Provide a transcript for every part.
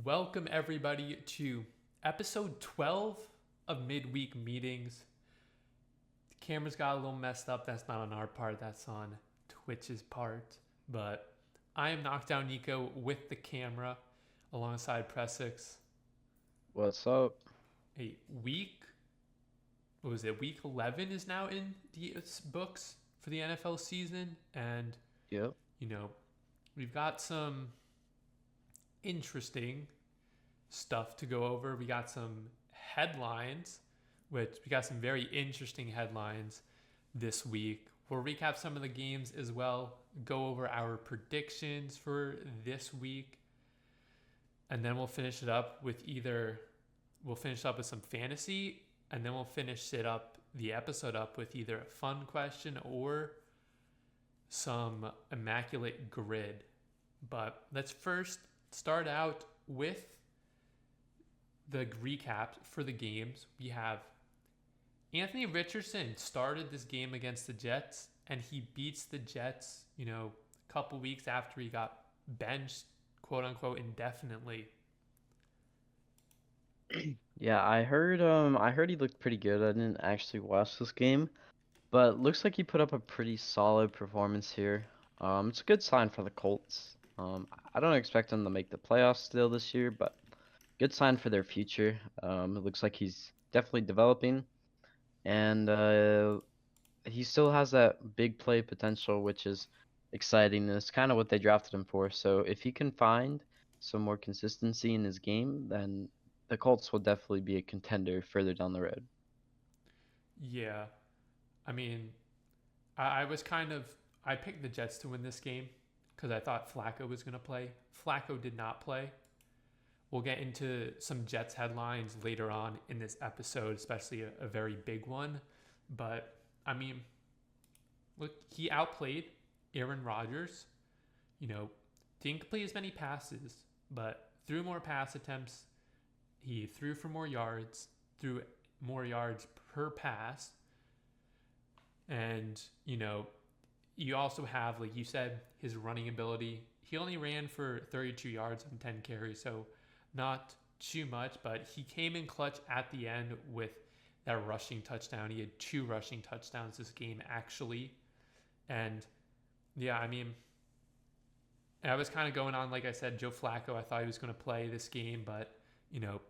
Welcome everybody to episode 12 of Midweek Meetings. The camera's got a little messed up. That's not on our part, that's on Twitch's part. But I am KnockdownNico with the camera alongside Pr3ssix. What's up? A week, what was it? Week 11 is now in the books for the NFL season. And, Yep. you know, we've got some interesting stuff to go over. We got some headlines, which we got some very interesting headlines this week. We'll recap some of the games as well, go over our predictions for this week, and then we'll finish it up with some fantasy, and then we'll finish the episode up with either a fun question or some immaculate grid. But let's first start out with the recap for the games. We have Anthony Richardson started this game against the Jets, and he beats the Jets, a couple weeks after he got benched, quote unquote, indefinitely. Yeah, I heard he looked pretty good. I didn't actually watch this game, but looks like he put up a pretty solid performance here. It's a good sign for the Colts. I don't expect them to make the playoffs still this year, but good sign for their future. It looks like he's definitely developing, and he still has that big play potential, which is exciting. And it's kind of what they drafted him for. So if he can find some more consistency in his game, then the Colts will definitely be a contender further down the road. Yeah. I mean, I picked the Jets to win this game because I thought Flacco was going to play. Flacco did not play. We'll get into some Jets headlines later on in this episode, especially a very big one. But, I mean, look, he outplayed Aaron Rodgers. Didn't complete as many passes, but threw more pass attempts. He threw for more yards, threw more yards per pass. And, you also have, like you said, his running ability. He only ran for 32 yards on 10 carries, so not too much, but he came in clutch at the end with that rushing touchdown. He had 2 rushing touchdowns this game, actually. And yeah, I mean, I was kind of going on, like I said, Joe Flacco. I thought he was going to play this game, but,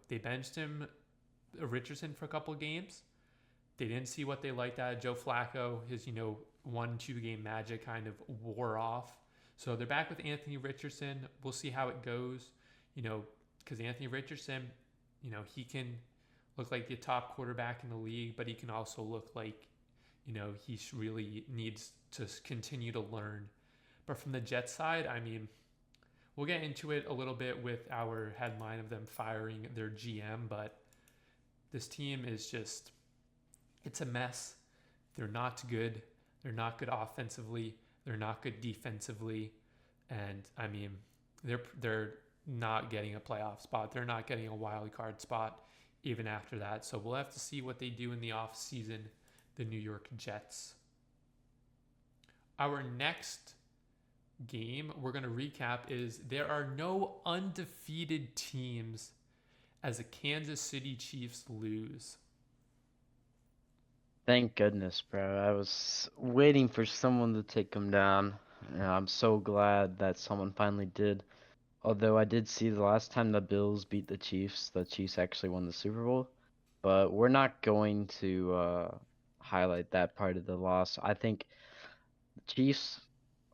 they benched him, Richardson, for a couple of games. They didn't see what they liked out of Joe Flacco. His, 1-2 game magic kind of wore off. So they're back with Anthony Richardson. We'll see how it goes, because Anthony Richardson, he can look like the top quarterback in the league, but he can also look like, he really needs to continue to learn. But from the Jets side, I mean, we'll get into it a little bit with our headline of them firing their GM, but this team is just, it's a mess. They're not good. They're not good offensively. They're not good defensively. And I mean, they're not getting a playoff spot. They're not getting a wild card spot even after that. So we'll have to see what they do in the offseason, the New York Jets. Our next game we're going to recap is there are no undefeated teams as the Kansas City Chiefs lose. Thank goodness, bro. I was waiting for someone to take him down. And I'm so glad that someone finally did. Although I did see the last time the Bills beat the Chiefs actually won the Super Bowl. But we're not going to highlight that part of the loss. I think the Chiefs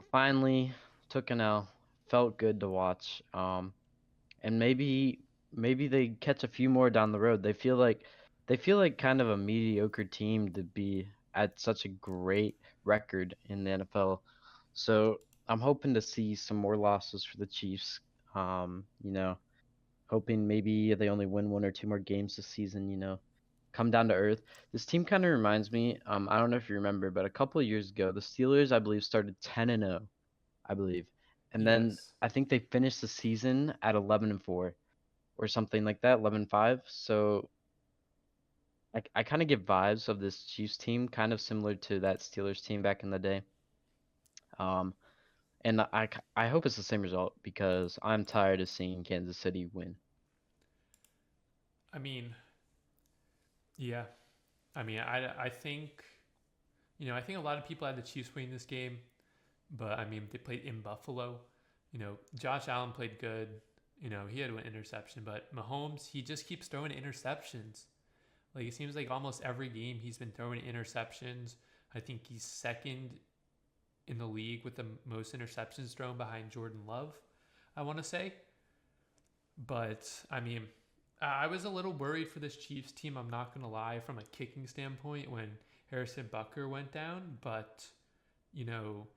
finally took an L. Felt good to watch. And maybe they catch a few more down the road. They feel like kind of a mediocre team to be at such a great record in the NFL. So I'm hoping to see some more losses for the Chiefs. Um, you know, hoping maybe they only win 1 or 2 more games this season, come down to earth. This team kind of reminds me, I don't know if you remember, but a couple of years ago, the Steelers, I believe, started 10-0, I believe. And then Yes. I think they finished the season at 11-4 or something like that, 11-5. So I kind of get vibes of this Chiefs team, kind of similar to that Steelers team back in the day. Um, and I hope it's the same result because I'm tired of seeing Kansas City win. I mean, yeah. I mean, I think I think a lot of people had the Chiefs winning this game, but I mean, they played in Buffalo. Josh Allen played good. He had an interception, but Mahomes, he just keeps throwing interceptions. Like it seems like almost every game he's been throwing interceptions. I think he's second in the league with the most interceptions thrown behind Jordan Love, I want to say. But I mean, I was a little worried for this Chiefs team. I'm not gonna lie, from a kicking standpoint, when Harrison Butker went down. But you know,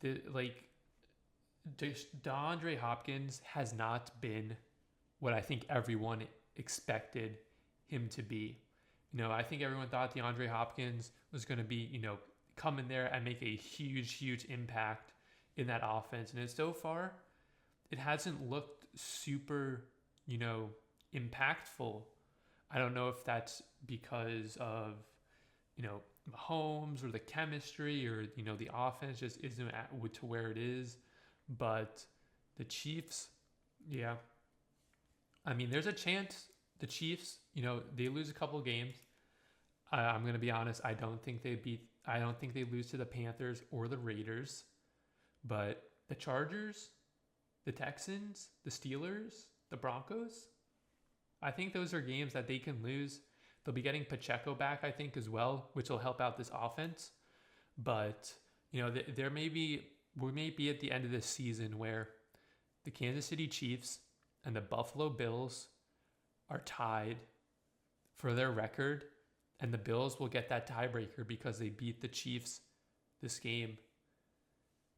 the like DeAndre Hopkins has not been what I think everyone expected him to be. I think everyone thought DeAndre Hopkins was going to be, come in there and make a huge, huge impact in that offense. And so far, it hasn't looked super, impactful. I don't know if that's because of, Mahomes or the chemistry or, the offense just isn't to where it is. But the Chiefs, yeah. I mean, there's a chance the Chiefs, they lose a couple games. I'm going to be honest. I don't think they lose to the Panthers or the Raiders. But the Chargers, the Texans, the Steelers, the Broncos, I think those are games that they can lose. They'll be getting Pacheco back, I think, as well, which will help out this offense. But, we may be at the end of this season where the Kansas City Chiefs and the Buffalo Bills are tied for their record, and the Bills will get that tiebreaker because they beat the Chiefs this game.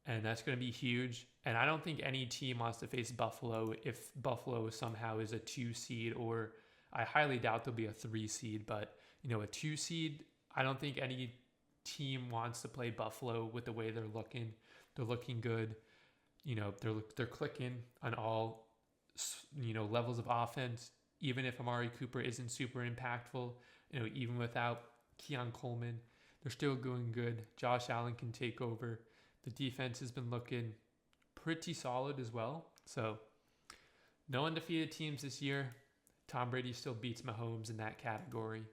And that's going to be huge. And I don't think any team wants to face Buffalo if Buffalo somehow is a 2 seed, or I highly doubt they'll be a 3 seed. But, a 2 seed, I don't think any team wants to play Buffalo with the way they're looking. They're looking good. They're clicking on all, levels of offense. Even if Amari Cooper isn't super impactful, even without Keon Coleman, they're still going good. Josh Allen can take over. The defense has been looking pretty solid as well. So, no undefeated teams this year. Tom Brady still beats Mahomes in that category.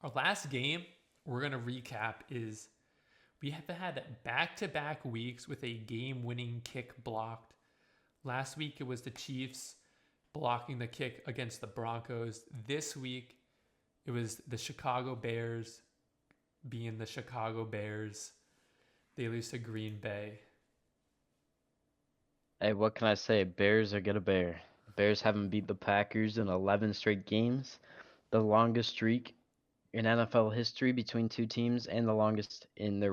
Our last game we're going to recap is we have had back-to-back weeks with a game-winning kick blocked. Last week it was the Chiefs blocking the kick against the Broncos. This week it was the Chicago Bears being the Chicago Bears. They lose to Green Bay. Hey, what can I say? Bears are gonna bear. Bears haven't beat the Packers in 11 straight games, the longest streak in NFL history between two teams and the longest in their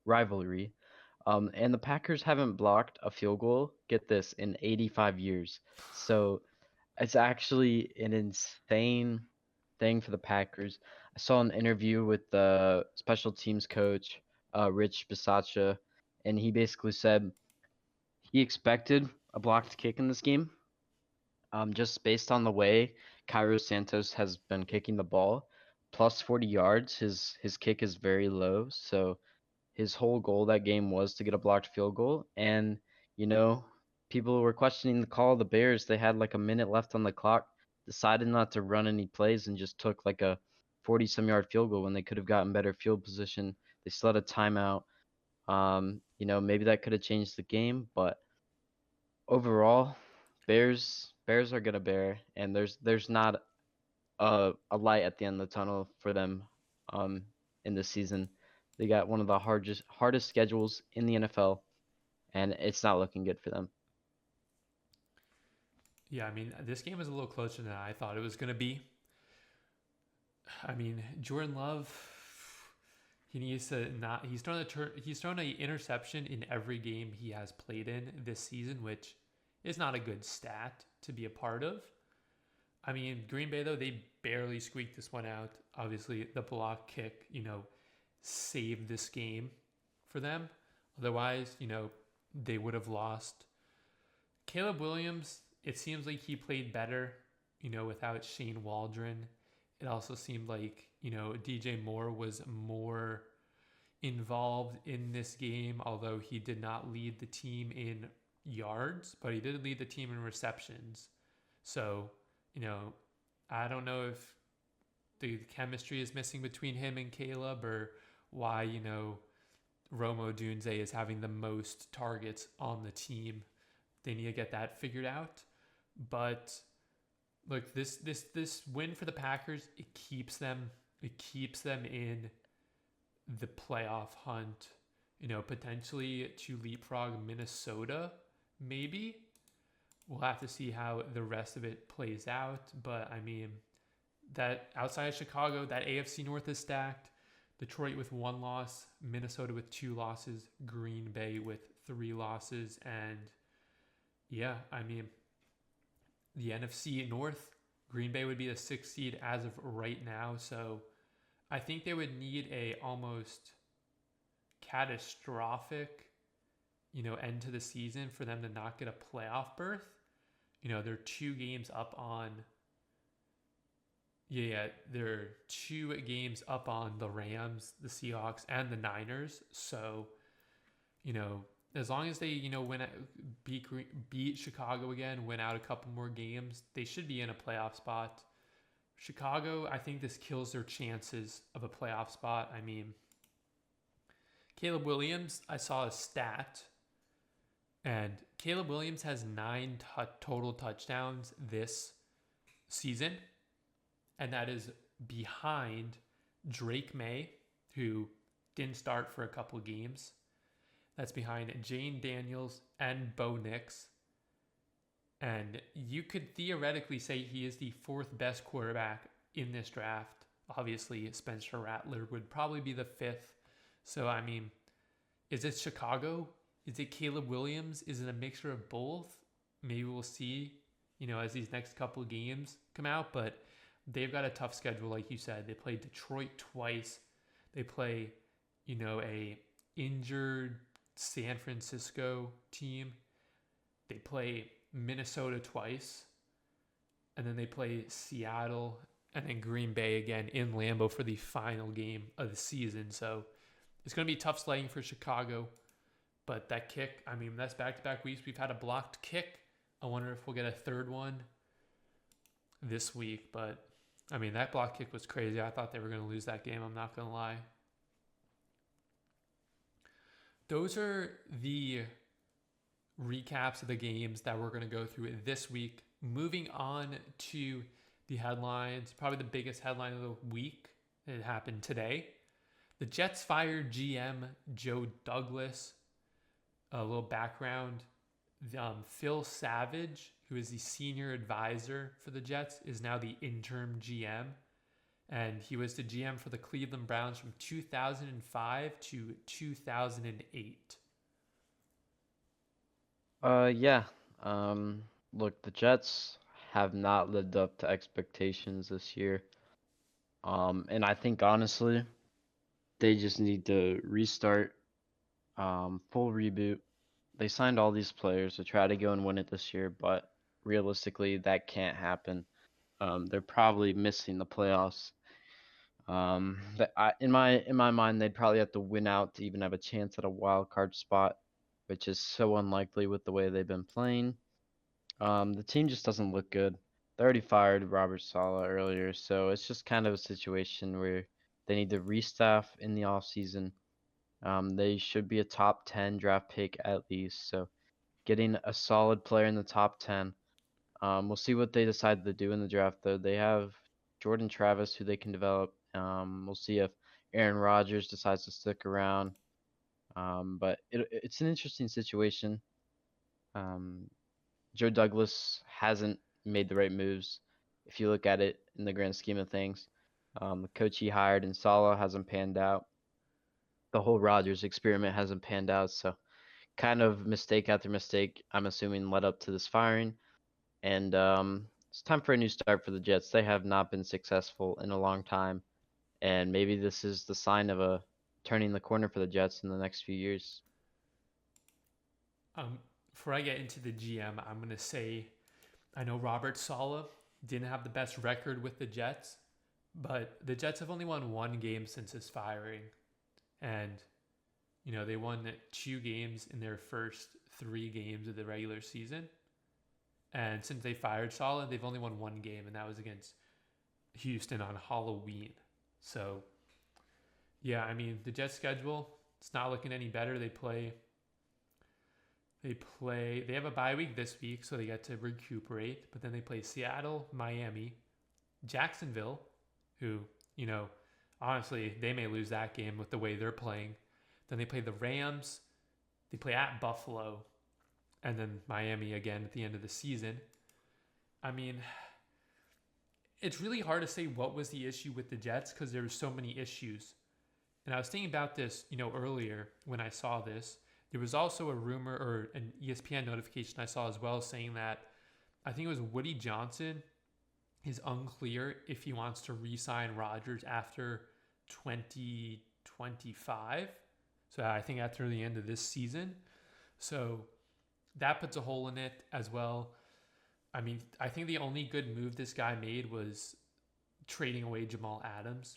rivalry. And the Packers haven't blocked a field goal, get this, in 85 years. So it's actually an insane thing for the Packers. I saw an interview with the special teams coach, Rich Bisaccia, and he basically said he expected a blocked kick in this game, just based on the way Cairo Santos has been kicking the ball. Plus 40 yards, his kick is very low, so his whole goal that game was to get a blocked field goal. And, you know, people were questioning the call of the Bears. They had like a minute left on the clock, decided not to run any plays, and just took like a 40-some yard field goal when they could have gotten better field position. They still had a timeout. Maybe that could have changed the game, but overall, Bears are gonna bear, and there's not a light at the end of the tunnel for them in this season. They got one of the hardest schedules in the NFL, and it's not looking good for them. Yeah, I mean, this game was a little closer than I thought it was going to be. I mean, Jordan Love, he needs to not. He's thrown an interception in every game he has played in this season, which is not a good stat to be a part of. I mean, Green Bay, though, they barely squeaked this one out. Obviously, the block kick, saved this game for them. Otherwise, they would have lost. Caleb Williams, it seems like he played better, without Shane Waldron. It also seemed like, DJ Moore was more involved in this game, although he did not lead the team in yards, but he did lead the team in receptions. So, I don't know if the chemistry is missing between him and Caleb, or why, Romo Dunze is having the most targets on the team. They need to get that figured out. But look, this win for the Packers, it keeps them in the playoff hunt. Potentially to leapfrog Minnesota, maybe. We'll have to see how the rest of it plays out. But I mean, that outside of Chicago, that AFC North is stacked. Detroit with 1 loss, Minnesota with 2 losses, Green Bay with 3 losses, and yeah, I mean, the NFC North, Green Bay would be the 6th seed as of right now. So I think they would need a almost catastrophic, end to the season for them to not get a playoff berth. They're 2 games up on. Yeah, they're 2 games up on the Rams, the Seahawks, and the Niners. So, as long as they, beat Chicago again, win out a couple more games, they should be in a playoff spot. Chicago, I think this kills their chances of a playoff spot. I mean, Caleb Williams, I saw a stat, and Caleb Williams has 9 total touchdowns this season, and that is behind Drake May, who didn't start for a couple games. That's behind Jane Daniels and Bo Nix. And you could theoretically say he is the 4th best quarterback in this draft. Obviously, Spencer Rattler would probably be the 5th. So, I mean, is it Chicago? Is it Caleb Williams? Is it a mixture of both? Maybe we'll see, as these next couple games come out. But they've got a tough schedule, like you said. They play Detroit twice. They play, a injured San Francisco team. They play Minnesota twice. And then they play Seattle and then Green Bay again in Lambeau for the final game of the season. So it's going to be tough sledding for Chicago. But that kick, I mean, that's back-to-back weeks. We've had a blocked kick. I wonder if we'll get a third one this week. But I mean, that block kick was crazy. I thought they were going to lose that game. I'm not going to lie. Those are the recaps of the games that we're going to go through this week. Moving on to the headlines, probably the biggest headline of the week. It happened today. The Jets fired GM Joe Douglas. A little background. Phil Savage, who is the senior advisor for the Jets, is now the interim GM. And he was the GM for the Cleveland Browns from 2005 to 2008. Yeah. Look, the Jets have not lived up to expectations this year. And I think honestly, they just need to restart, full reboot. They signed all these players to try to go and win it this year, but realistically, that can't happen. They're probably missing the playoffs. In my mind, they'd probably have to win out to even have a chance at a wild card spot, which is so unlikely with the way they've been playing. The team just doesn't look good. They already fired Robert Saleh earlier, so it's just kind of a situation where they need to restaff in the offseason. They should be a top 10 draft pick at least, so getting a solid player in the top 10. We'll see what they decide to do in the draft, though. They have Jordan Travis, who they can develop. We'll see if Aaron Rodgers decides to stick around. But it's an interesting situation. Joe Douglas hasn't made the right moves. If you look at it in the grand scheme of things, the coach he hired in Saleh hasn't panned out. The whole Rodgers experiment hasn't panned out. So kind of mistake after mistake, I'm assuming, led up to this firing. And it's time for a new start for the Jets. They have not been successful in a long time. And maybe this is the sign of a turning the corner for the Jets in the next few years. Before I get into the GM, I'm going to say I know Robert Saleh didn't have the best record with the Jets, but the Jets have only won 1 game since his firing. And, they won 2 games in their first 3 games of the regular season. And since they fired Saleh, they've only won one game, and that was against Houston on Halloween. So, yeah, I mean, the Jets' schedule, it's not looking any better. They have a bye week this week, so they get to recuperate. But then they play Seattle, Miami, Jacksonville, who, you know, honestly, they may lose that game with the way they're playing. Then they play the Rams. They play at Buffalo, and then Miami again at the end of the season. I mean, it's really hard to say what was the issue with the Jets because there were so many issues. And I was thinking about this, earlier when I saw this. There was also a rumor or an ESPN notification I saw as well saying that I think it was Woody Johnson is unclear if he wants to re-sign Rodgers after 2025. So I think after the end of this season. So that puts a hole in it as well. I mean, I think the only good move this guy made was trading away Jamal Adams.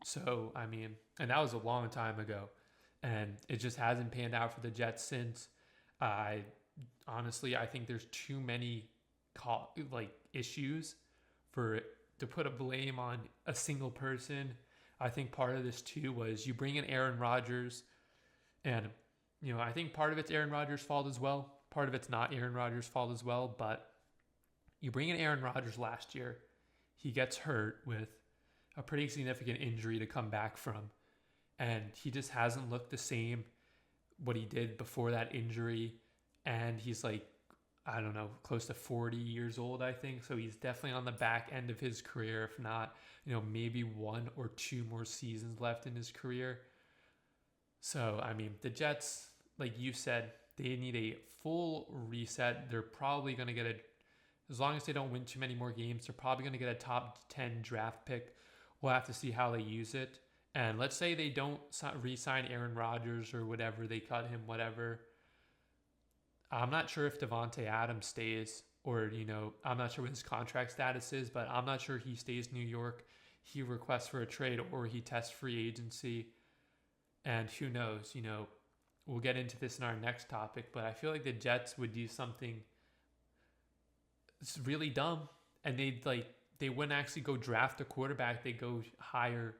So, I mean, and that was a long time ago. And it just hasn't panned out for the Jets since. I honestly, I think there's too many issues for to put a blame on a single person. I think part of this too was you bring in Aaron Rodgers, and I think part of it's Aaron Rodgers' fault as well. Part of it's not Aaron Rodgers' fault as well. But you bring in Aaron Rodgers last year, he gets hurt with a pretty significant injury to come back from, and he just hasn't looked the same what he did before that injury. And he's like, I don't know, close to 40 years old, I think. So he's definitely on the back end of his career, if not, maybe one or two more seasons left in his career. So, I mean, the Jets, like you said, they need a full reset. They're probably going to get as long as they don't win too many more games, they're probably going to get a top 10 draft pick. We'll have to see how they use it. And let's say they don't re-sign Aaron Rodgers or whatever, they cut him, whatever. I'm not sure if Devontae Adams stays or, I'm not sure what his contract status is, but I'm not sure he stays in New York. He requests for a trade or he tests free agency. And who knows, we'll get into this in our next topic, but I feel like the Jets would do something really dumb, and they wouldn't actually go draft a quarterback. They go hire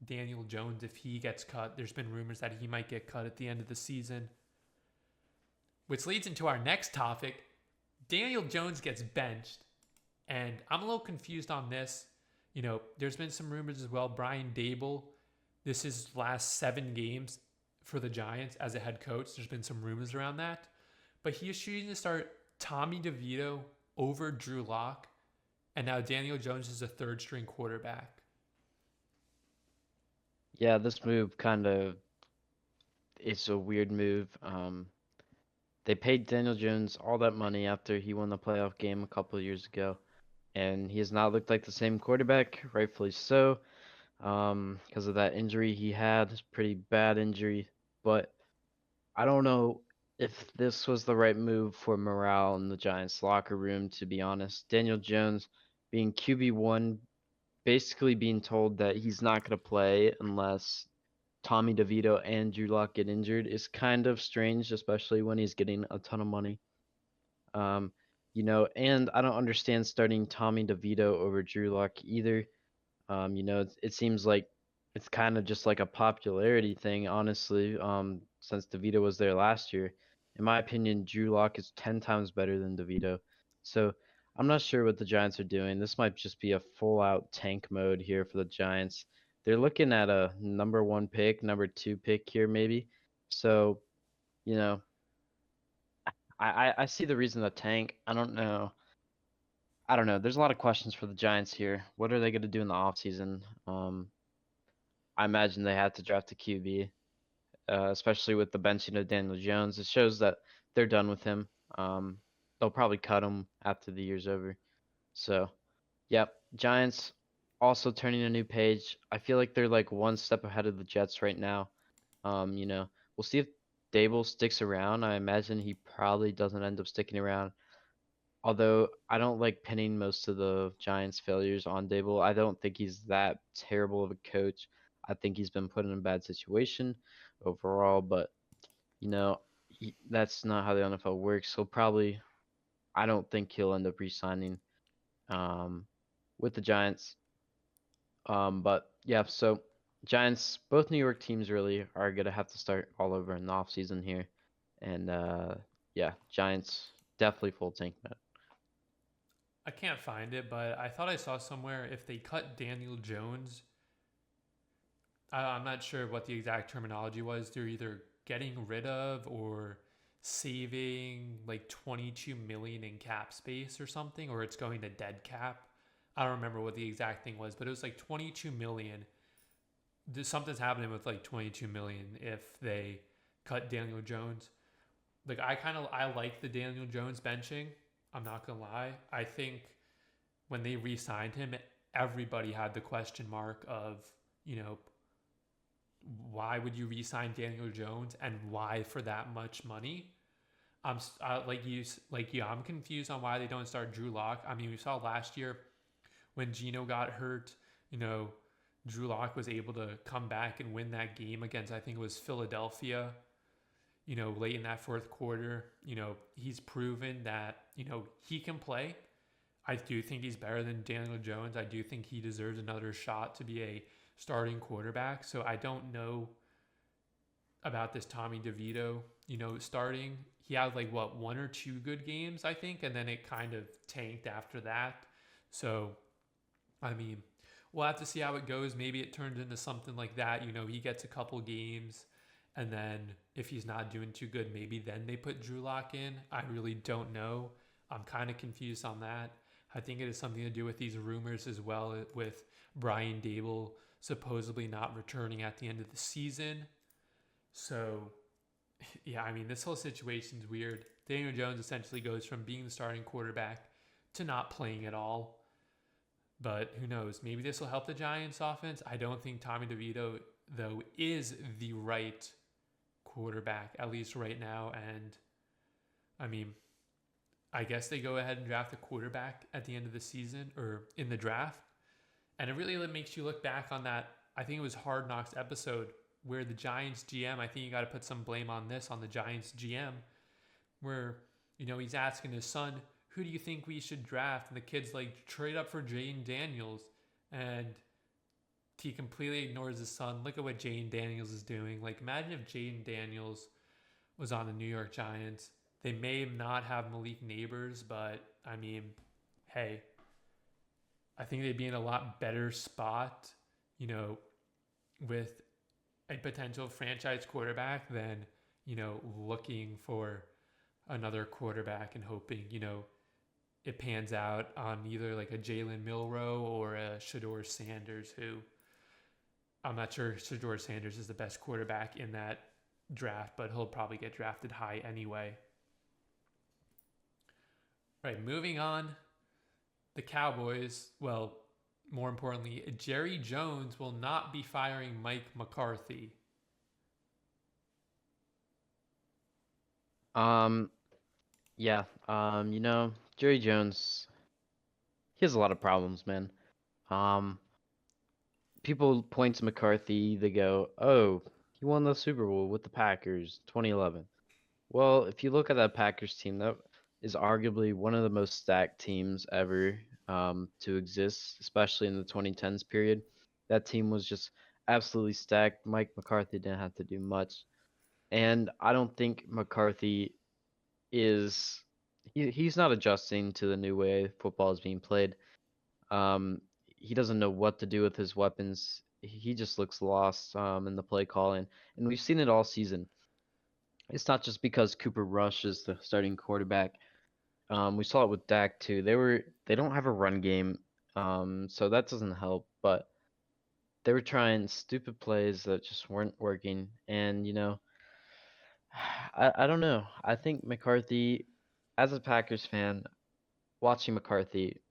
Daniel Jones if he gets cut. There's been rumors that he might get cut at the end of the season, which leads into our next topic. Daniel Jones gets benched, and I'm a little confused on this. There's been some rumors as well. Brian Daboll, this is his last 7 games for the Giants as a head coach. There's been some rumors around that, but he is choosing to start Tommy DeVito over Drew Lock, and now Daniel Jones is a third-string quarterback. Yeah, this move it's a weird move. They paid Daniel Jones all that money after he won the playoff game a couple of years ago, and he has not looked like the same quarterback, rightfully so, because of that injury he had, pretty bad injury. But I don't know if this was the right move for morale in the Giants locker room, to be honest. Daniel Jones being QB1, basically being told that he's not going to play unless Tommy DeVito and Drew Lock get injured is kind of strange, especially when he's getting a ton of money. And I don't understand starting Tommy DeVito over Drew Lock either. It seems like it's kind of just like a popularity thing, honestly, since DeVito was there last year. In my opinion, Drew Lock is 10 times better than DeVito. So I'm not sure what the Giants are doing. This might just be a full out tank mode here for the Giants. They're looking at a number 1 pick, number 2 pick here, maybe. So, you know, I see the reason to tank. I don't know. I don't know. There's a lot of questions for the Giants here. What are they going to do in the offseason? I imagine they had to draft a QB, especially with the benching of Daniel Jones. It shows that they're done with him. They'll probably cut him after the year's over. So, yep. Giants also turning a new page. I feel like they're like one step ahead of the Jets right now. We'll see if Dable sticks around. I imagine he probably doesn't end up sticking around. Although I don't like pinning most of the Giants' failures on Dable. I don't think he's that terrible of a coach. I think he's been put in a bad situation overall, but that's not how the NFL works. He'll probably I don't think he'll end up re-signing um, with the Giants. But yeah, so Giants, both New York teams really are gonna have to start all over in the offseason here. And yeah, Giants definitely full tank mode. I can't find it, but I thought I saw somewhere if they cut Daniel Jones, I'm not sure what the exact terminology was. They're either getting rid of or saving like 22 million in cap space or something, or it's going to dead cap. I don't remember what the exact thing was, but it was like 22 million. Something's happening with like 22 million if they cut Daniel Jones. Like I like the Daniel Jones benching. I'm not gonna lie. I think when they re-signed him, everybody had the question mark of, you know, why would you re-sign Daniel Jones and why for that much money? I'm confused on why they don't start Drew Lock. I mean, we saw last year when Gino got hurt, you know, Drew Lock was able to come back and win that game against, I think it was Philadelphia, late in that fourth quarter. He's proven that, he can play. I do think he's better than Daniel Jones. I do think he deserves another shot to be a starting quarterback. So I don't know about this Tommy DeVito, starting. He had like what, one or two good games, I think, and then it kind of tanked after that. So, I mean, we'll have to see how it goes. Maybe it turns into something like that. He gets a couple games, and then if he's not doing too good, maybe then they put Drew Lock in. I really don't know. I'm kind of confused on that. I think it has something to do with these rumors as well, with Brian Dable supposedly not returning at the end of the season. So, yeah, I mean, this whole situation's weird. Daniel Jones essentially goes from being the starting quarterback to not playing at all. But who knows? Maybe this will help the Giants offense. I don't think Tommy DeVito, though, is the right quarterback, at least right now. And I mean, I guess they go ahead and draft a quarterback at the end of the season or in the draft. And it really makes you look back on that. I think it was Hard Knocks episode where the Giants GM, I think you got to put some blame on this, on the Giants GM, where, he's asking his son, who do you think we should draft? And the kid's like, trade up for Jane Daniels. And he completely ignores his son. Look at what Jane Daniels is doing. Like, imagine if Jane Daniels was on the New York Giants. They may not have Malik Neighbors, but I mean, hey, I think they'd be in a lot better spot, with a potential franchise quarterback than, looking for another quarterback and hoping, it pans out on either like a Jalen Milroe or a Shador Sanders, who I'm not sure Shador Sanders is the best quarterback in that draft, but he'll probably get drafted high anyway. Right, moving on. The Cowboys, well, more importantly, Jerry Jones will not be firing Mike McCarthy. Um, yeah, Jerry Jones, he has a lot of problems, man. Um, People point to McCarthy, they go, "Oh, he won the Super Bowl with the Packers 2011." Well, if you look at that Packers team, that is arguably one of the most stacked teams ever to exist, especially in the 2010s period. That team was just absolutely stacked. Mike McCarthy didn't have to do much. And I don't think McCarthy is he's not adjusting to the new way football is being played. Um, he doesn't know what to do with his weapons. He just looks lost in the play calling, and we've seen it all season. It's not just because Cooper Rush is the starting quarterback. We saw it with Dak too. They don't have a run game, so that doesn't help. But they were trying stupid plays that just weren't working, and I don't know. I think McCarthy, as a Packers fan, watching McCarthy,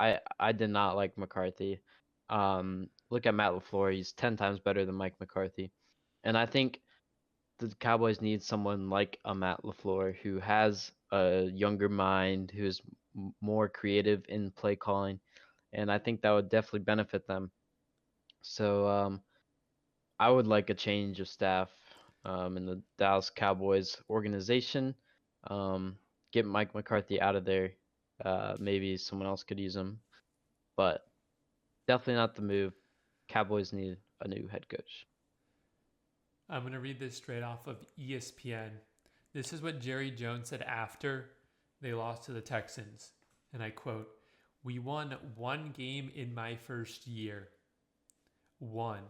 I did not like McCarthy. Look at Matt LaFleur; he's 10 times better than Mike McCarthy, and I think the Cowboys need someone like a Matt LaFleur who has a younger mind, who's more creative in play calling, and I think that would definitely benefit them. So I would like a change of staff in the Dallas Cowboys organization. Um, get Mike McCarthy out of there. Maybe someone else could use him, but definitely not the move. Cowboys need a new head coach. I'm going to read this straight off of ESPN. This is what Jerry Jones said after they lost to the Texans. And I quote, "We won one game in my first year. One.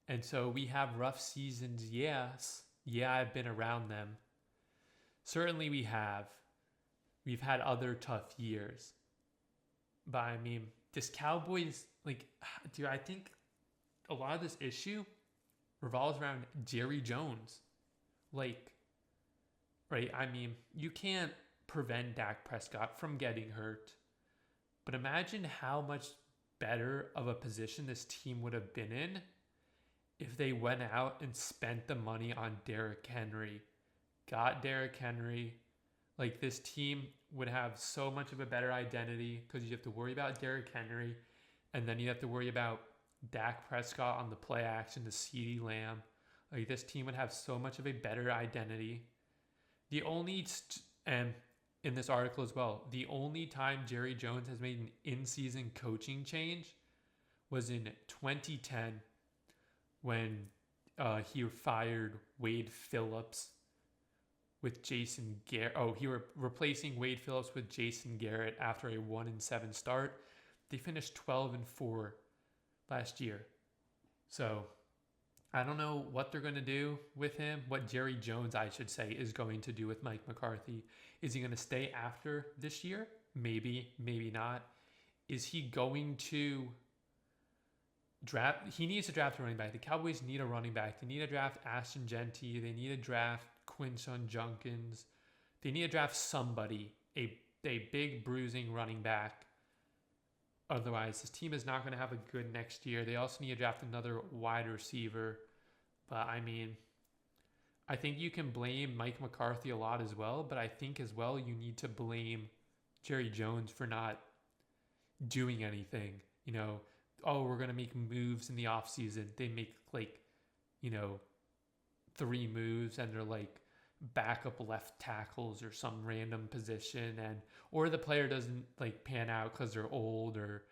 And so we have rough seasons, yes. Yeah, I've been around them. Certainly we have. We've had other tough years. But I mean, this Cowboys, like, dude, I think a lot of this issue revolves around Jerry Jones. Like, right? I mean, you can't prevent Dak Prescott from getting hurt. But imagine how much better of a position this team would have been in if they went out and spent the money on Derrick Henry, got Derrick Henry. Like, this team would have so much of a better identity because you have to worry about Derrick Henry, and then you have to worry about Dak Prescott on the play action to CeeDee Lamb. Like, this team would have so much of a better identity. The only and in this article as well, the only time Jerry Jones has made an in-season coaching change was in 2010 when he fired Wade Phillips with Jason Garrett. Oh, he were replacing Wade Phillips with Jason Garrett after a 1-7 start. They finished 12-4 last year. So I don't know what they're going to do with him. What Jerry Jones, I should say, is going to do with Mike McCarthy. Is he going to stay after this year? Maybe, maybe not. Is he going to draft? He needs to draft a running back. The Cowboys need a running back. They need to draft Ashton Genty. They need to draft Quinshon Junkins. They need to draft somebody, a big bruising running back. Otherwise, this team is not going to have a good next year. They also need to draft another wide receiver. But I mean, I think you can blame Mike McCarthy a lot as well. But I think as well you need to blame Jerry Jones for not doing anything. You know, oh, we're going to make moves in the offseason. They make like, 3 moves and they're like backup left tackles or some random position, and or the player doesn't like pan out because they're old, or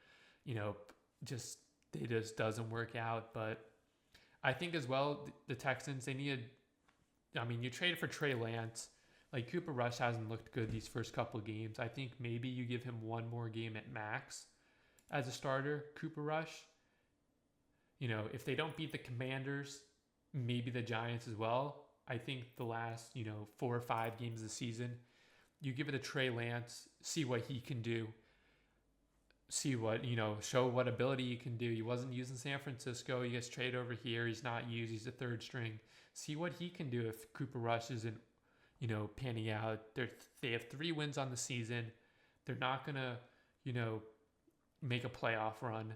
just it just doesn't work out. But I think as well the Texans, they need, I mean, you traded for Trey Lance. Like, Cooper Rush hasn't looked good these first couple of games. I think maybe you give him one more game at max as a starter, Cooper Rush. If they don't beat the Commanders, maybe the Giants as well. I think the last, 4 or 5 games of the season, you give it to Trey Lance, see what he can do. See what, show what ability he can do. He wasn't used in San Francisco. He gets traded over here. He's not used. He's a third string. See what he can do if Cooper Rush isn't, panning out. They have 3 wins on the season. They're not going to, make a playoff run.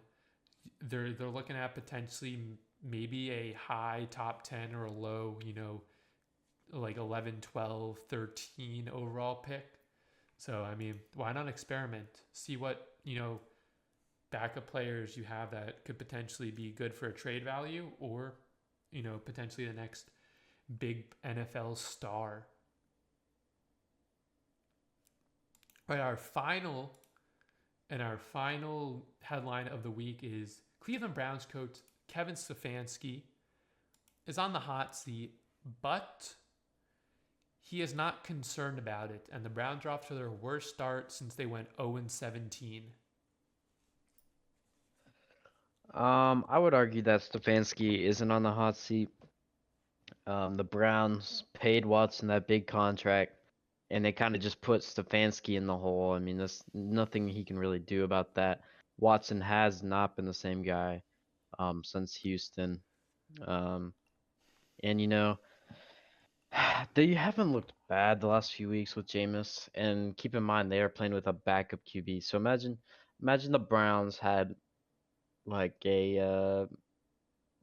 They're looking at potentially maybe a high top 10 or a low, like 11, 12, 13 overall pick. So, I mean, why not experiment? See what, backup players you have that could potentially be good for a trade value, or, potentially the next big NFL star. All right, our final headline of the week is Cleveland Browns coach Kevin Stefanski is on the hot seat, but he is not concerned about it, and the Browns are off to their worst start since they went 0-17. I would argue that Stefanski isn't on the hot seat. The Browns paid Watson that big contract, and they kind of just put Stefanski in the hole. I mean, there's nothing he can really do about that. Watson has not been the same guy since Houston. And they haven't looked bad the last few weeks with Jameis. And keep in mind, they are playing with a backup QB. So imagine the Browns had like a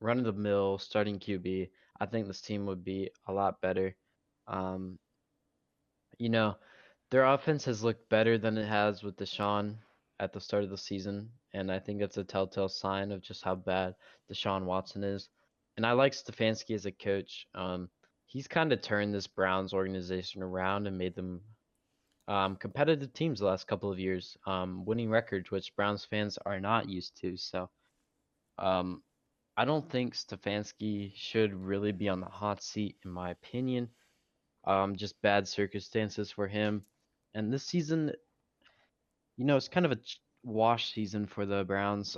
run-of-the-mill starting QB. I think this team would be a lot better. Um, their offense has looked better than it has with Deshaun at the start of the season, and I think that's a telltale sign of just how bad Deshaun Watson is. And I like Stefanski as a coach. He's kind of turned this Browns organization around and made them competitive teams the last couple of years, winning records, which Browns fans are not used to. So um, I don't think Stefanski should really be on the hot seat, in my opinion. Just bad circumstances for him. And this season, it's kind of a wash season for the Browns.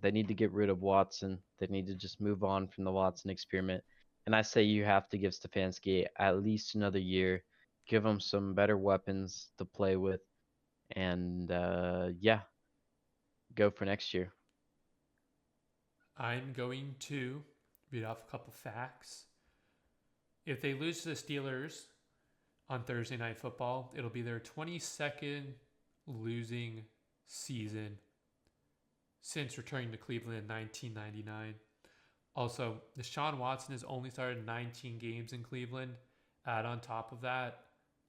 They need to get rid of Watson. They need to just move on from the Watson experiment. And I say you have to give Stefanski at least another year, give him some better weapons to play with, and yeah, go for next year. I'm going to read off a couple facts. If they lose to the Steelers on Thursday Night Football, it'll be their 22nd losing season since returning to Cleveland in 1999. Also, Deshaun Watson has only started 19 games in Cleveland. Add on top of that,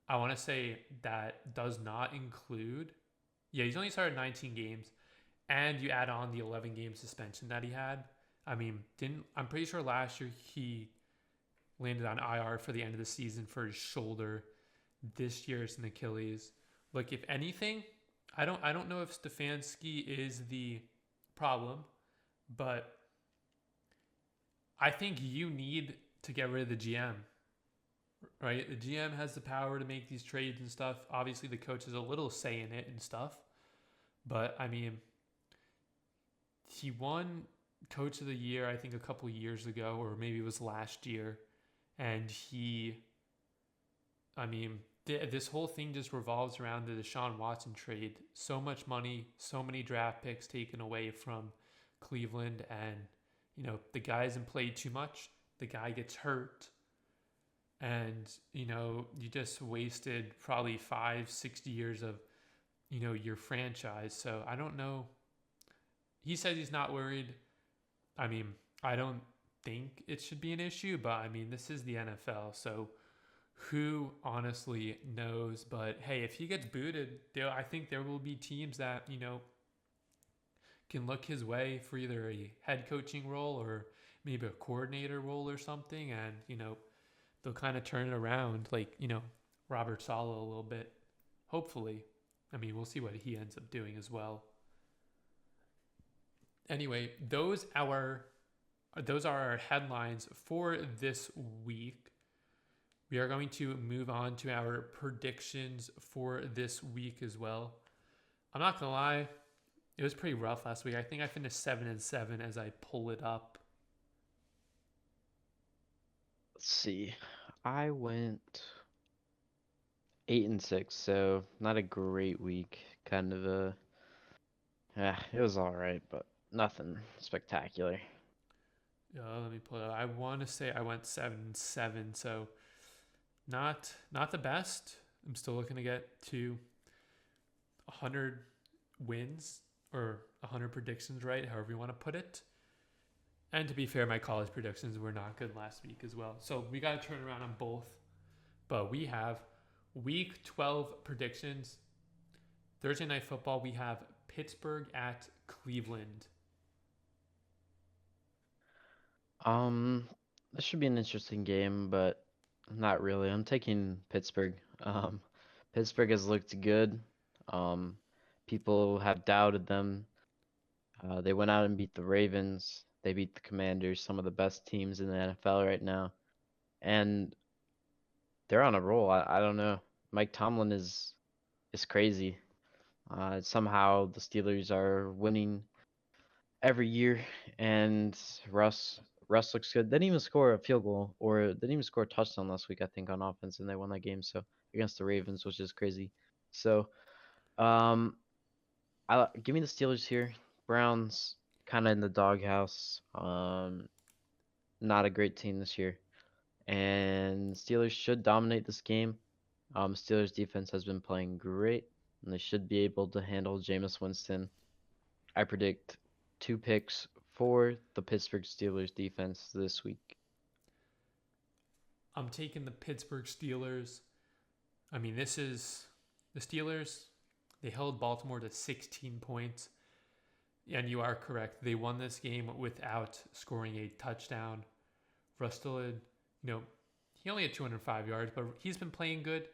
I want to say that does not include. Yeah, he's only started 19 games, and you add on the 11-game suspension that he had. I mean, I'm pretty sure last year he landed on IR for the end of the season for his shoulder. This year it's an Achilles. Look, if anything, I don't know if Stefanski is the problem, but I think you need to get rid of the GM, right? The GM has the power to make these trades and stuff. Obviously, the coach has a little say in it and stuff. But, I mean, he won Coach of the Year, I think, a couple years ago, or maybe it was last year. And this whole thing just revolves around the Deshaun Watson trade. So much money, so many draft picks taken away from Cleveland, and the guy hasn't played too much. The guy gets hurt, and you just wasted probably 5-6 years of your franchise. So I don't know. He says he's not worried. I mean, I don't think it should be an issue, but I mean, this is the NFL, so who honestly knows? But hey, if he gets booted, I think there will be teams that can look his way for either a head coaching role or maybe a coordinator role or something, and they'll kind of turn it around, like Robert Saleh a little bit. Hopefully, I mean, we'll see what he ends up doing as well. Anyway, those are our headlines for this week. We are going to move on to our predictions for this week as well. I'm not gonna lie, it was pretty rough last week. I think I finished 7-7 as I pull it up. Let's see. I went 8-6, so not a great week. Kind of it was all right, but nothing spectacular. Let me pull it up. I want to say I went 7-7, so not the best. I'm still looking to get to 100 wins or 100 predictions right, however you want to put it. And to be fair, my college predictions were not good last week as well. So we got to turn around on both. But we have week 12 predictions. Thursday Night Football, we have Pittsburgh at Cleveland. This should be an interesting game, but not really. I'm taking Pittsburgh. Pittsburgh has looked good. People have doubted them. They went out and beat the Ravens. They beat the Commanders, some of the best teams in the NFL right now. And they're on a roll. I don't know. Mike Tomlin is crazy. Somehow the Steelers are winning every year, and Russ looks good. They didn't even score a field goal, or they didn't even score a touchdown last week, I think, on offense, and they won that game. So against the Ravens, which is crazy. So, give me the Steelers here. Browns kind of in the doghouse. Not a great team this year, and Steelers should dominate this game. Steelers defense has been playing great, and they should be able to handle Jameis Winston. I predict 2 picks for the Pittsburgh Steelers defense this week. I'm taking the Pittsburgh Steelers. I mean, this is the Steelers. They held Baltimore to 16 points. And you are correct. They won this game without scoring a touchdown. Russ still had, he only had 205 yards, but he's been playing good.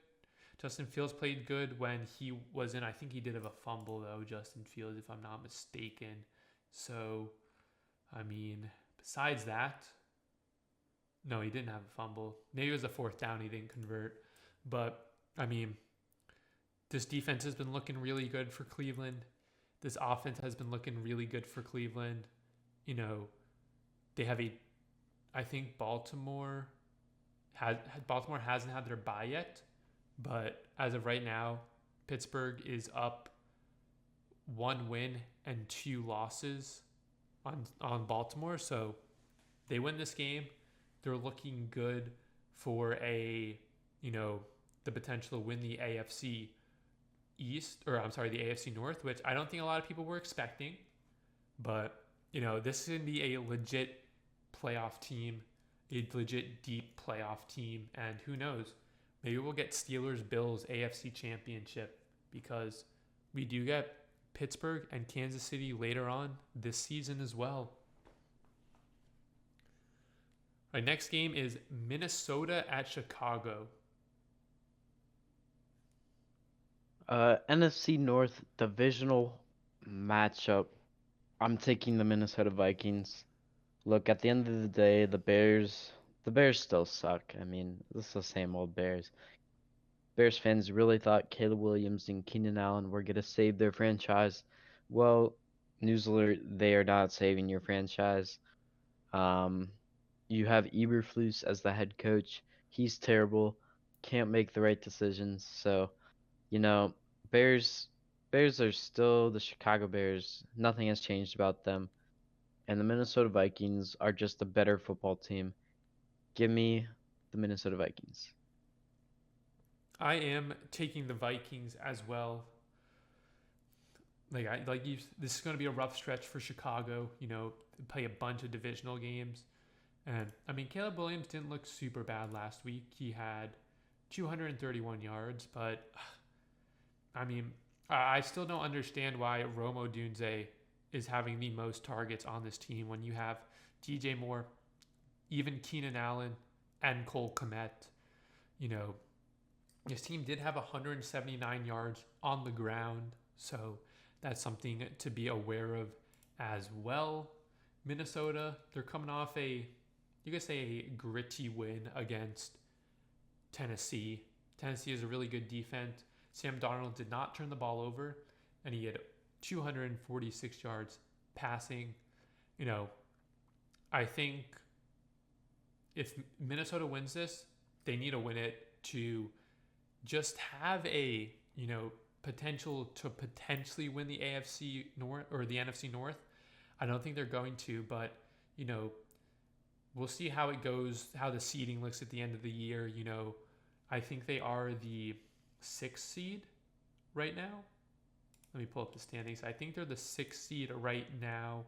Justin Fields played good when he was in. I think he did have a fumble though, Justin Fields, if I'm not mistaken. So, I mean, besides that, no, he didn't have a fumble. Maybe it was a fourth down he didn't convert. But, I mean, this defense has been looking really good for Cleveland. This offense has been looking really good for Cleveland. You know, they have I think Baltimore hasn't had their bye yet, but as of right now, Pittsburgh is up 1 win and 2 losses on Baltimore. So they win this game. They're looking good for the potential to win the AFC East, or I'm sorry, the AFC North, which I don't think a lot of people were expecting. But, this is going to be a legit playoff team, a legit deep playoff team. And who knows, maybe we'll get Steelers-Bills AFC Championship, because we do get Pittsburgh and Kansas City later on this season as well. Our next game is Minnesota at Chicago. NFC North divisional matchup. I'm taking the Minnesota Vikings. Look, at the end of the day, the Bears still suck. I mean, this is the same old Bears. Bears fans really thought Caleb Williams and Keenan Allen were going to save their franchise. Well, news alert, they are not saving your franchise. You have Eberflus as the head coach. He's terrible. Can't make the right decisions. So, Bears are still the Chicago Bears. Nothing has changed about them. And the Minnesota Vikings are just a better football team. Give me the Minnesota Vikings. I am taking the Vikings as well. This is going to be a rough stretch for Chicago. Play a bunch of divisional games, and I mean, Caleb Williams didn't look super bad last week. He had 231 yards, but I mean, I still don't understand why Rome Odunze is having the most targets on this team when you have DJ Moore, even Keenan Allen, and Cole Kmet. This team did have 179 yards on the ground, so that's something to be aware of as well. Minnesota, they're coming off you could say a gritty win against Tennessee. Tennessee is a really good defense. Sam Darnold did not turn the ball over, and he had 246 yards passing. I think if Minnesota wins this, they need to win it to just have a, potential to potentially win the AFC North or the NFC North. I don't think they're going to, but, we'll see how it goes, how the seeding looks at the end of the year. I think they are the 6th seed right now. Let me pull up the standings. I think they're the 6th seed right now,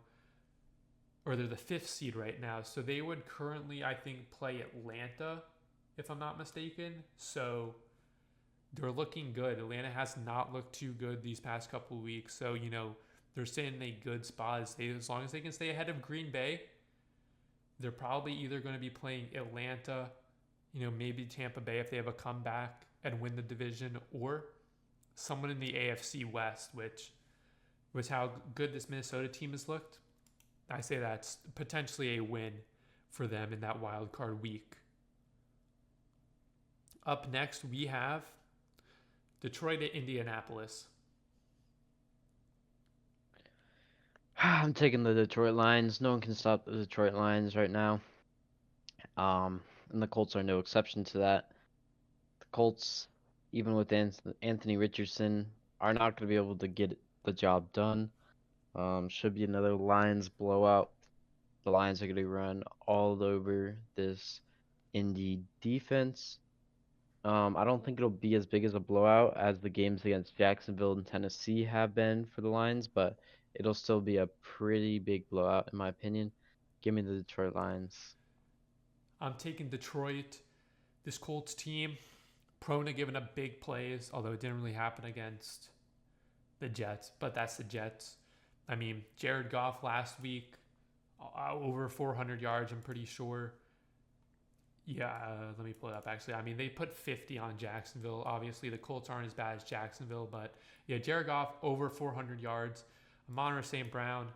or they're the 5th seed right now. So they would currently, I think, play Atlanta, if I'm not mistaken. So they're looking good. Atlanta has not looked too good these past couple of weeks. So, they're sitting in a good spot. As long as they can stay ahead of Green Bay, they're probably either going to be playing Atlanta, maybe Tampa Bay if they have a comeback and win the division, or someone in the AFC West, which was how good this Minnesota team has looked. I say that's potentially a win for them in that wild card week. Up next, we have Detroit at Indianapolis. I'm taking the Detroit Lions. No one can stop the Detroit Lions right now. And the Colts are no exception to that. The Colts, even with Anthony Richardson, are not going to be able to get the job done. Should be another Lions blowout. The Lions are going to run all over this Indy defense. I don't think it'll be as big as a blowout as the games against Jacksonville and Tennessee have been for the Lions, but it'll still be a pretty big blowout in my opinion. Give me the Detroit Lions. I'm taking Detroit. This Colts team, prone to giving up big plays, although it didn't really happen against the Jets, but that's the Jets. I mean, Jared Goff last week, over 400 yards, I'm pretty sure. Yeah, let me pull it up actually. I mean, they put 50 on Jacksonville. Obviously, the Colts aren't as bad as Jacksonville, but yeah, Jared Goff over 400 yards. Amon St. Brown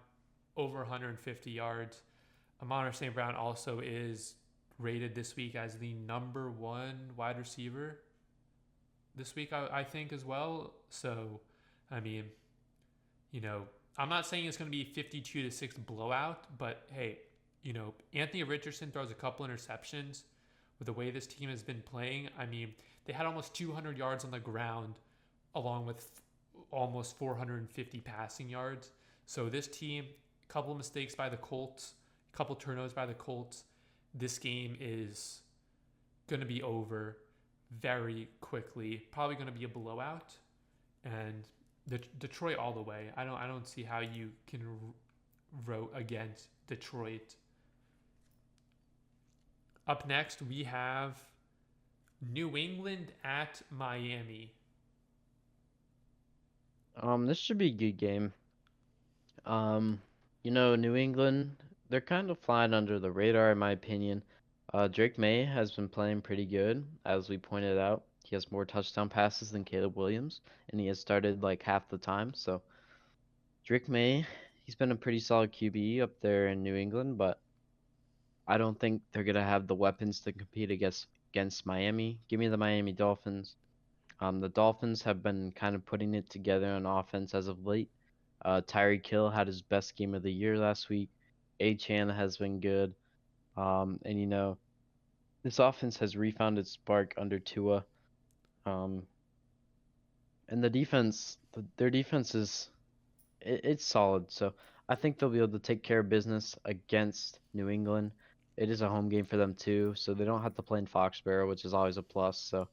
over 150 yards. Amon St. Brown also is rated this week as the number one wide receiver this week, I think, as well. So, I mean, you know, I'm not saying it's going to be 52-6 blowout, but hey, Anthony Richardson throws a couple interceptions with the way this team has been playing. I mean, they had almost 200 yards on the ground along with almost 450 passing yards. So this team, a couple of mistakes by the Colts, a couple turnovers by the Colts. This game is going to be over very quickly. Probably going to be a blowout, and Detroit all the way. I don't see how you can vote against Detroit. Up next, we have New England at Miami. This should be a good game. Um, New England, they're kind of flying under the radar in my opinion. Drake May has been playing pretty good, as we pointed out. He has more touchdown passes than Caleb Williams, and he has started like half the time. So Drake May, he's been a pretty solid QB up there in New England, but I don't think they're gonna have the weapons to compete against Miami. Give me the Miami Dolphins. The Dolphins have been kind of putting it together on offense as of late. Tyreek Hill had his best game of the year last week. A-Chan has been good. And this offense has refound its spark under Tua. Um, and their defense it's solid. So I think they'll be able to take care of business against New England. It is a home game for them too, so they don't have to play in Foxborough, which is always a plus. So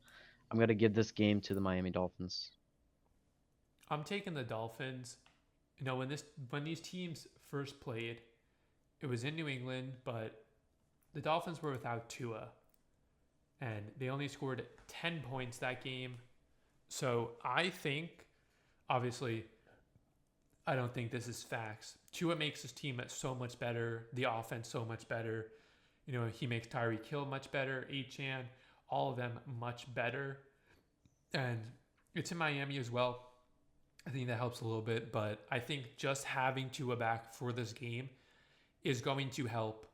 I'm gonna give this game to the Miami Dolphins. I'm taking the Dolphins. When these teams first played, it was in New England, but the Dolphins were without Tua, and they only scored 10 points that game. So I think, obviously, I don't think this is facts. Tua makes his team so much better, the offense so much better. He makes Tyreek Hill much better, Achan, all of them much better. And it's in Miami as well. I think that helps a little bit, but I think just having Tua back for this game is going to help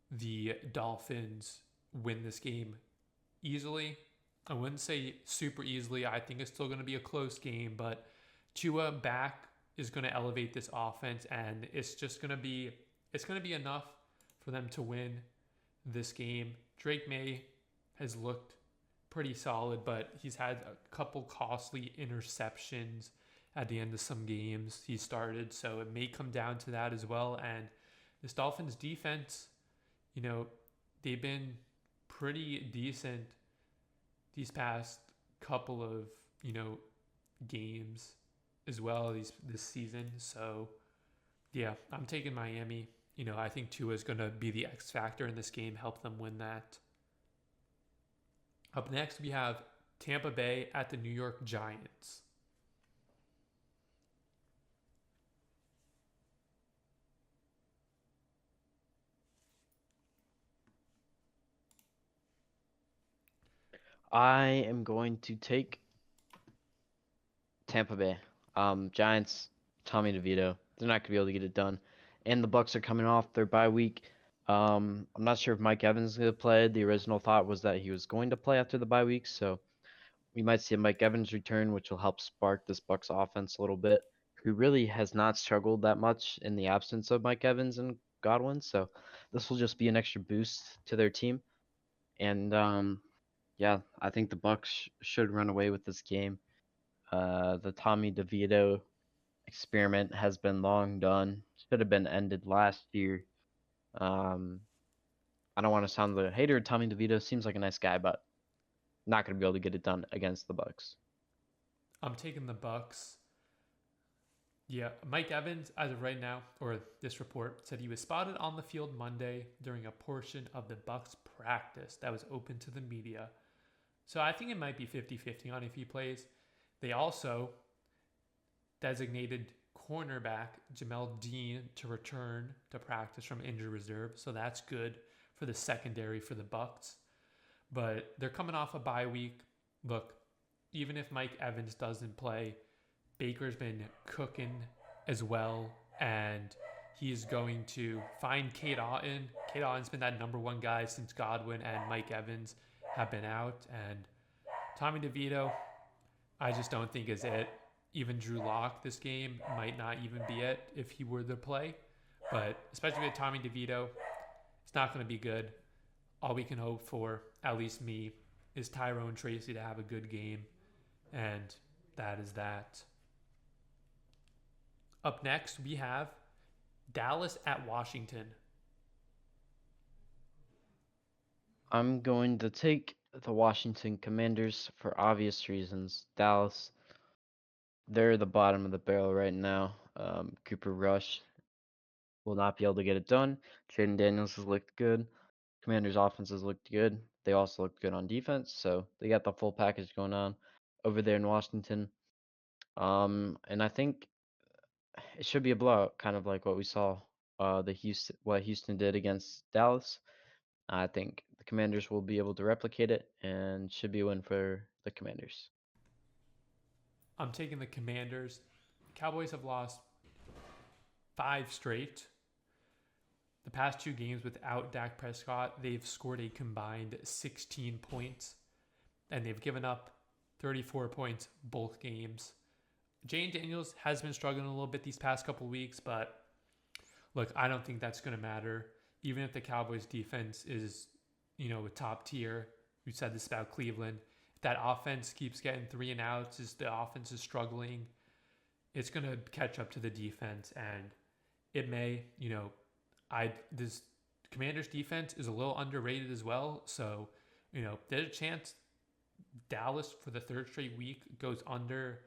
the Dolphins win this game easily. I wouldn't say super easily. I think it's still going to be a close game, but Tua back is going to elevate this offense, and it's going to be enough for them to win this game. Drake May has looked pretty solid, but he's had a couple costly interceptions at the end of some games he started, so it may come down to that as well. And this Dolphins defense, they've been pretty decent these past couple of, games as well this season. So yeah, I'm taking Miami. I think Tua is going to be the X factor in this game, help them win that. Up next, we have Tampa Bay at the New York Giants. I am going to take Tampa Bay. Giants, Tommy DeVito. They're not gonna be able to get it done. And the Bucks are coming off their bye week. I'm not sure if Mike Evans is gonna play. The original thought was that he was going to play after the bye week, so we might see a Mike Evans return, which will help spark this Bucks offense a little bit. Who really has not struggled that much in the absence of Mike Evans and Godwin, so this will just be an extra boost to their team. And yeah, I think the Bucks should run away with this game. The Tommy DeVito experiment has been long done. Should have been ended last year. Um, I don't want to sound the hater. Tommy DeVito seems like a nice guy, but not going to be able to get it done against the Bucks. I'm taking the Bucks. Yeah, Mike Evans, as of right now, or this report, said he was spotted on the field Monday during a portion of the Bucks practice that was open to the media. So I think it might be 50-50 on if he plays. They also designated cornerback Jamel Dean to return to practice from injury reserve, so that's good for the secondary for the Bucks. but they're coming off a bye week. Look, even if Mike Evans doesn't play, Baker's been cooking as well, and he's going to find Kate Otten. Kate Otten's been that number one guy since Godwin and Mike Evans have been out, and Tommy DeVito, I just don't think is it. Even Drew Lock this game might not even be it if he were to play, but especially with Tommy DeVito, it's not going to be good. All we can hope for, at least me, is Tyrone Tracy to have a good game, and that is that. Up next, we have Dallas at Washington. I'm going to take the Washington Commanders for obvious reasons. Dallas, they're the bottom of the barrel right now. Cooper Rush will not be able to get it done. Jaden Daniels has looked good. Commanders' offense has looked good. They also looked good on defense, so they got the full package going on over there in Washington. And I think it should be a blowout, kind of like what we saw what Houston did against Dallas. I think the Commanders will be able to replicate it and should be a win for the Commanders. I'm taking the Commanders. Cowboys have lost 5 straight. The past 2 games without Dak Prescott, they've scored a combined 16 points, and they've given up 34 points both games. Jane Daniels has been struggling a little bit these past couple weeks, but look, I don't think that's going to matter. Even if the Cowboys defense is, a top tier, we said this about Cleveland. If that offense keeps getting 3-and-outs, as the offense is struggling, it's going to catch up to the defense, and it may, this Commanders defense is a little underrated as well. So, there's a chance Dallas for the third straight week goes under.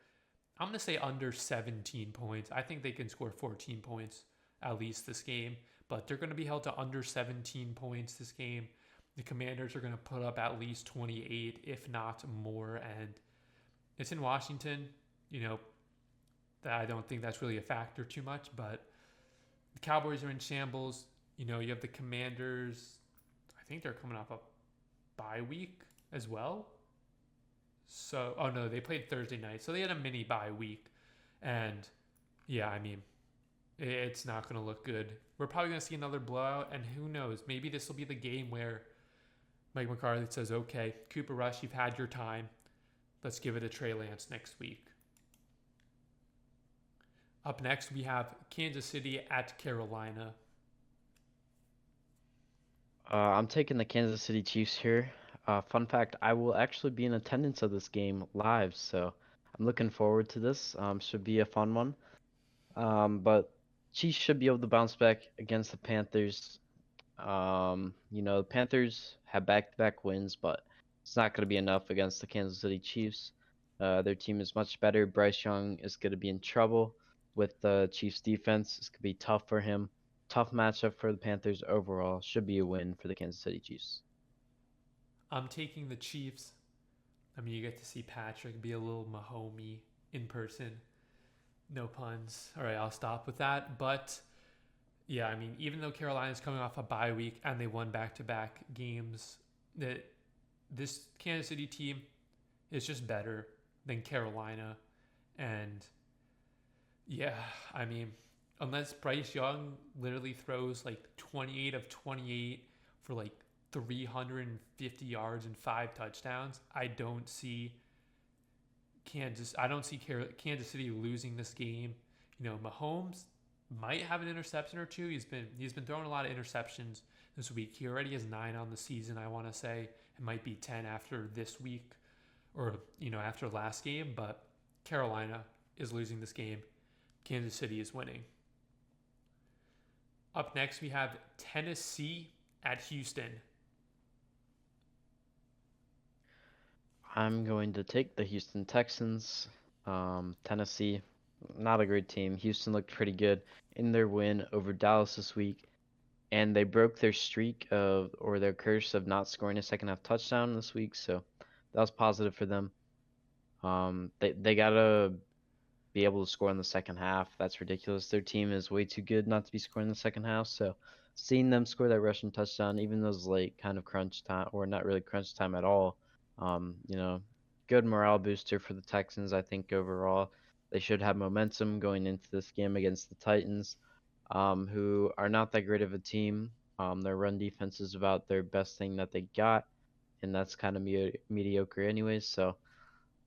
I'm going to say under 17 points. I think they can score 14 points at least this game, but they're going to be held to under 17 points this game. The Commanders are going to put up at least 28, if not more, and it's in Washington. That I don't think that's really a factor too much, but the Cowboys are in shambles. You have the Commanders. I think they're coming off a bye week as well. So, oh no, they played Thursday night. So they had a mini bye week. And yeah, I mean, it's not going to look good. We're probably going to see another blowout. And who knows? Maybe this will be the game where Mike McCarthy says, okay, Cooper Rush, you've had your time. Let's give it a Trey Lance next week. Up next, we have Kansas City at Carolina. I'm taking the Kansas City Chiefs here. Fun fact, I will actually be in attendance of this game live, so I'm looking forward to this. Should be a fun one. But Chiefs should be able to bounce back against the Panthers. The Panthers have back-to-back wins, but it's not going to be enough against the Kansas City Chiefs. Their team is much better. Bryce Young is going to be in trouble with the Chiefs defense. It's going to be tough for him. Tough matchup for the Panthers overall. Should be a win for the Kansas City Chiefs. I'm taking the Chiefs. I mean, you get to see Patrick be a little Mahomey in person. No puns. All right, I'll stop with that. But yeah, I mean, even though Carolina's coming off a bye week and they won back-to-back games, that this Kansas City team is just better than Carolina. And yeah, I mean, unless Bryce Young literally throws like 28 of 28 for like 350 yards and 5 touchdowns, I don't see Kansas City losing this game. Mahomes might have an interception or two. He's been throwing a lot of interceptions this week. He already has 9 on the season, I want to say. It might be 10 after this week or after last game, but Carolina is losing this game. Kansas City is winning. Up next, we have Tennessee at Houston. I'm going to take the Houston Texans. Tennessee, not a great team. Houston looked pretty good in their win over Dallas this week, and they broke their their curse of not scoring a second half touchdown this week, so that was positive for them. They gotta be able to score in the second half. That's ridiculous. Their team is way too good not to be scoring in the second half, so seeing them score that rushing touchdown, even those late kind of crunch time, or not really crunch time at all, you know, good morale booster for the Texans. I think overall they should have momentum going into this game against the Titans, who are not that great of a team. Their run defense is about their best thing that they got, and that's kind of mediocre anyways. So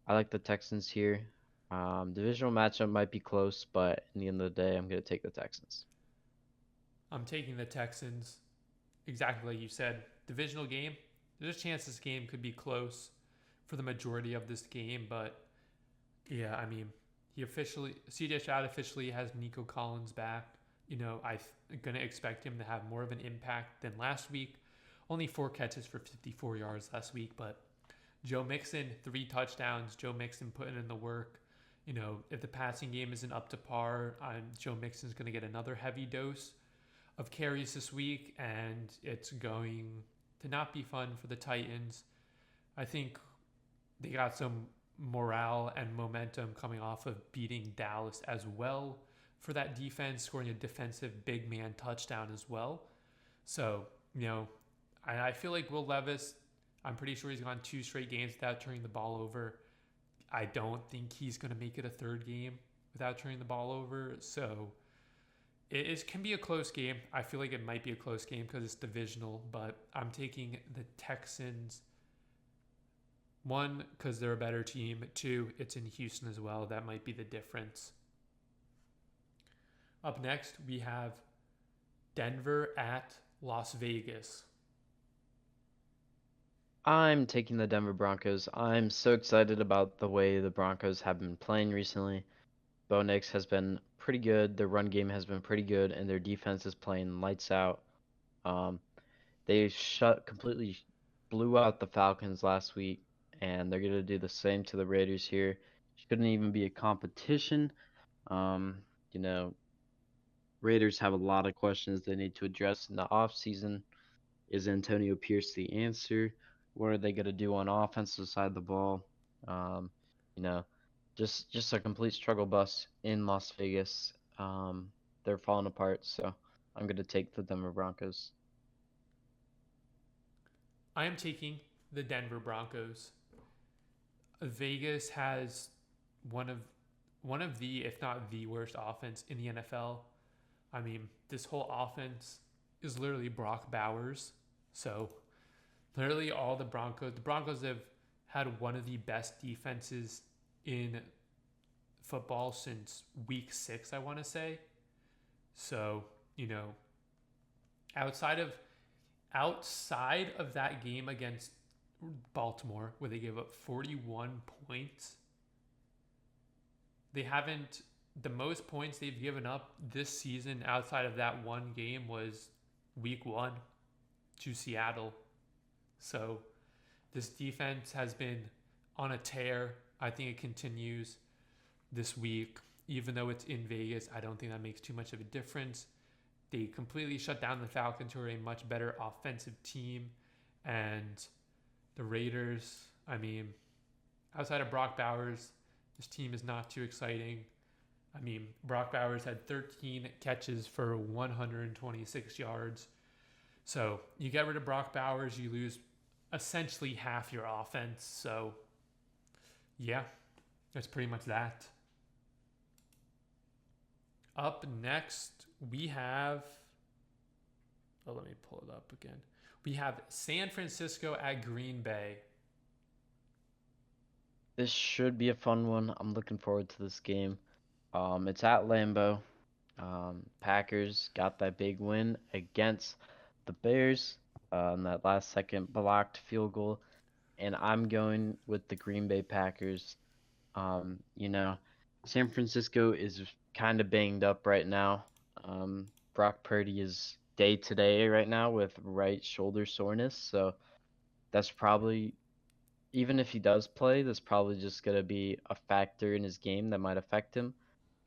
I like the Texans here. Divisional matchup might be close, but in the end of the day, I'm going to take the Texans. I'm taking the Texans. Exactly like you said. Divisional game. There's a chance this game could be close for the majority of this game, but yeah, I mean, CJ Stroud officially has Nico Collins back. I'm gonna expect him to have more of an impact than last week. Only 4 catches for 54 yards last week, but Joe Mixon 3 touchdowns. Joe Mixon putting in the work. If the passing game isn't up to par, Joe Mixon's gonna get another heavy dose of carries this week, and it's going to not be fun for the Titans. I think they got some morale and momentum coming off of beating Dallas as well for that defense, scoring a defensive big man touchdown as well. So, I feel like Will Levis, I'm pretty sure he's gone 2 straight games without turning the ball over. I don't think he's going to make it a third game without turning the ball over. So, can be a close game. I feel like it might be a close game because it's divisional, but I'm taking the Texans. One, because they're a better team. Two, it's in Houston as well. That might be the difference. Up next, we have Denver at Las Vegas. I'm taking the Denver Broncos. I'm so excited about the way the Broncos have been playing recently. Bo Nix has been pretty good. Their run game has been pretty good, and their defense is playing lights out. Um, they completely blew out the Falcons last week, and they're gonna do the same to the Raiders here. Shouldn't even be a competition. Um, you know, Raiders have a lot of questions they need to address in the offseason. Is Antonio Pierce the answer? What are they gonna do on offensive side of the ball? Um, you know, just a complete struggle bus in Las Vegas. They're falling apart, so I'm gonna take the Denver Broncos. I am taking the Denver Broncos. Vegas has one of one of the, if not the worst offense in the NFL. I mean, this whole offense is literally Brock Bowers. So, literally all the Broncos have had one of the best defenses in football since week 6, I want to say. So, you know, outside of outside of that game against Baltimore where they gave up 41 points, they haven't the most points they've given up this season outside of that one game was week 1 to Seattle. So this defense has been on a tear. I think it continues this week. Even though it's in Vegas, I don't think that makes too much of a difference. They completely shut down the Falcons, who are a much better offensive team. And the Raiders, I mean, outside of Brock Bowers, this team is not too exciting. I mean, Brock Bowers had 13 catches for 126 yards. So you get rid of Brock Bowers, you lose essentially half your offense. So, yeah, that's pretty much that. Up next, we have. Oh, let me pull it up again. We have San Francisco at Green Bay. This should be a fun one. I'm looking forward to this game. It's at Lambeau. Packers got that big win against the Bears on that last second blocked field goal, and I'm going with the Green Bay Packers. Um, you know, San Francisco is kind of banged up right now. Brock Purdy is day to day right now with right shoulder soreness, so that's probably, even if he does play, that's probably just gonna be a factor in his game that might affect him.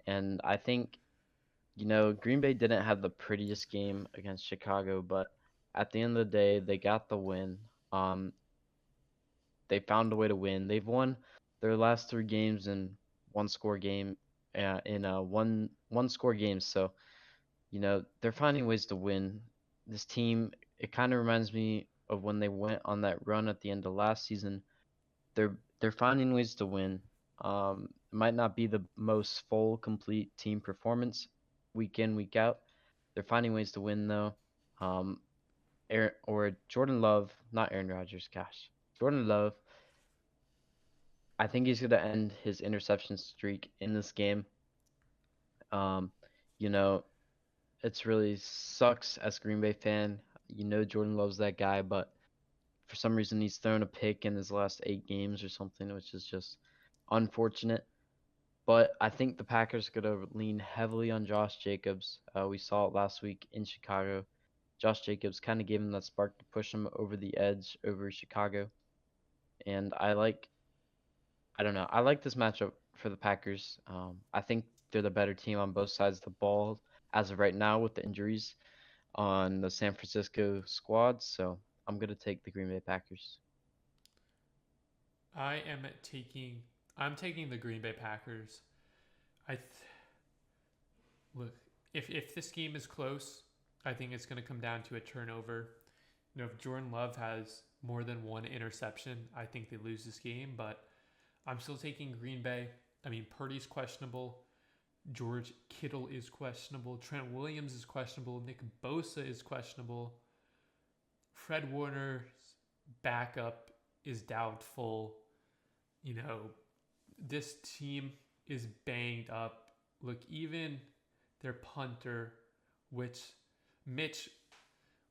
And I think, Green Bay didn't have the prettiest game against Chicago, but at the end of the day, they got the win. Um, they found a way to win. They've won their last 3 games in one score game, in one score games. So they're finding ways to win. This team, it kind of reminds me of when they went on that run at the end of last season. They're finding ways to win. It might not be the most full, complete team performance week in, week out. They're finding ways to win though. Um, Jordan Love, not Aaron Rodgers, gosh. Jordan Love, I think he's gonna end his interception streak in this game. Um, you know, it's really sucks as a Green Bay fan. Jordan Love's that guy, but for some reason he's thrown a pick in his last 8 games or something, which is just unfortunate. But I think the Packers are gonna lean heavily on Josh Jacobs. We saw it last week in Chicago. Josh Jacobs kind of gave him that spark to push him over the edge over Chicago. And I don't know, I like this matchup for the Packers. I think they're the better team on both sides of the ball as of right now with the injuries on the San Francisco squad. So I'm gonna take the Green Bay Packers. I am taking. I'm taking the Green Bay Packers. I look if this game is close, I think it's going to come down to a turnover. If Jordan Love has more than one interception, I think they lose this game. But I'm still taking Green Bay. I mean, Purdy's questionable. George Kittle is questionable. Trent Williams is questionable. Nick Bosa is questionable. Fred Warner's backup is doubtful. You know, this team is banged up. Look, even their punter, which Mitch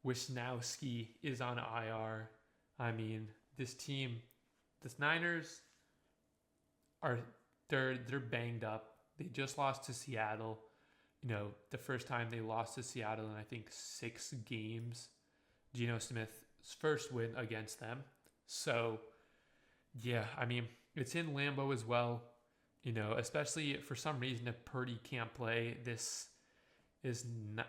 Wisnowski is on IR. I mean, this team, the Niners are they're banged up. They just lost to Seattle. The first time they lost to Seattle in I think 6 games. Geno Smith's first win against them. So yeah, I mean it's in Lambeau as well. Especially for some reason if Purdy can't play, this is not.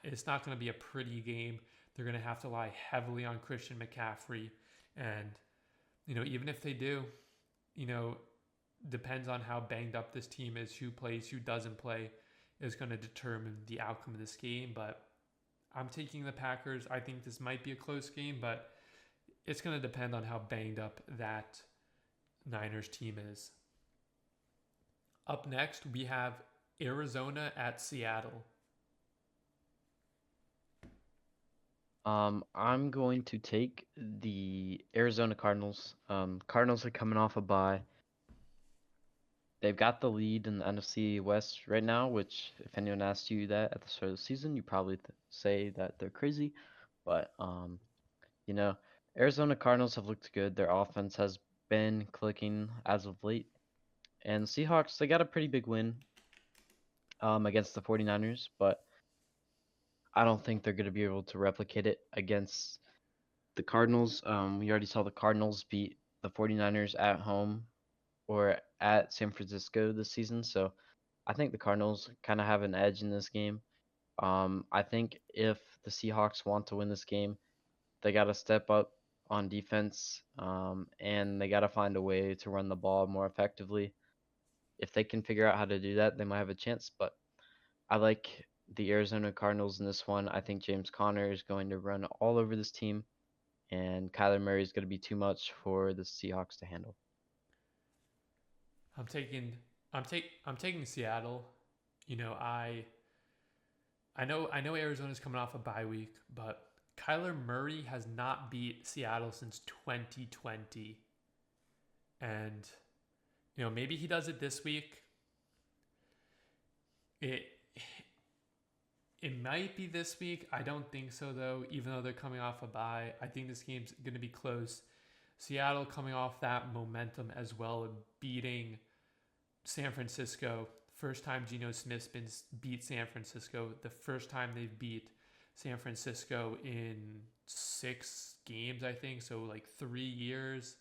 It's not going to be a pretty game. They're going to have to rely heavily on Christian McCaffrey, and even if they do, you know, depends on how banged up this team is, who plays, who doesn't play, is going to determine the outcome of this game. But I'm taking the Packers. I think this might be a close game, but it's going to depend on how banged up that Niners team is. Up next, we have Arizona at Seattle. I'm going to take the Arizona Cardinals. Cardinals are coming off a bye. They've got the lead in the NFC West right now, which if anyone asked you that at the start of the season, you probably say that they're crazy. But you know, Arizona Cardinals have looked good. Their offense has been clicking as of late. And the Seahawks, they got a pretty big win against the 49ers, but I don't think they're going to be able to replicate it against the Cardinals. We already saw the Cardinals beat the 49ers at home or at San Francisco this season, so I think the Cardinals kind of have an edge in this game. I think if the Seahawks want to win this game, they got to step up on defense, and they got to find a way to run the ball more effectively. If they can figure out how to do that, they might have a chance. But I like the Arizona Cardinals in this one. I think James Conner is going to run all over this team, and Kyler Murray is going to be too much for the Seahawks to handle. I'm taking I'm taking Seattle. I know Arizona's coming off a bye week, but Kyler Murray has not beat Seattle since 2020. And maybe he does it this week. It it might be this week. I don't think so though, even though they're coming off a bye. I think this game's going to be close. Seattle coming off that momentum as well, beating San Francisco. First time Geno Smith's been beat San Francisco. The first time they've beat San Francisco in 6 games, I think. So like 3 years.